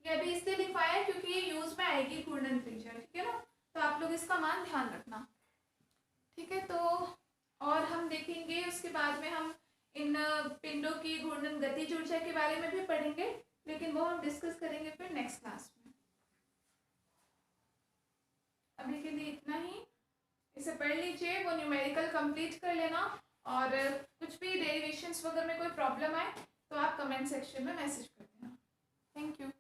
ये अभी इसलिए लिखवाया है क्योंकि ये यूज में आएगी घूर्णन त्रिज्या, ठीक है ना। तो आप लोग इसका मान ध्यान रखना, ठीक है। तो और हम देखेंगे उसके बाद में हम इन पिंडों की घूर्णन गतिज ऊर्जा के बारे में भी पढ़ेंगे, लेकिन वो हम डिस्कस करेंगे फिर नेक्स्ट क्लास में। अभी के लिए इतना ही, इसे पढ़ लीजिए, वो न्यूमेरिकल कंप्लीट कर लेना, और कुछ भी डेरिवेशंस वगैरह में कोई प्रॉब्लम आए तो आप कमेंट सेक्शन में मैसेज कर देना। Thank you.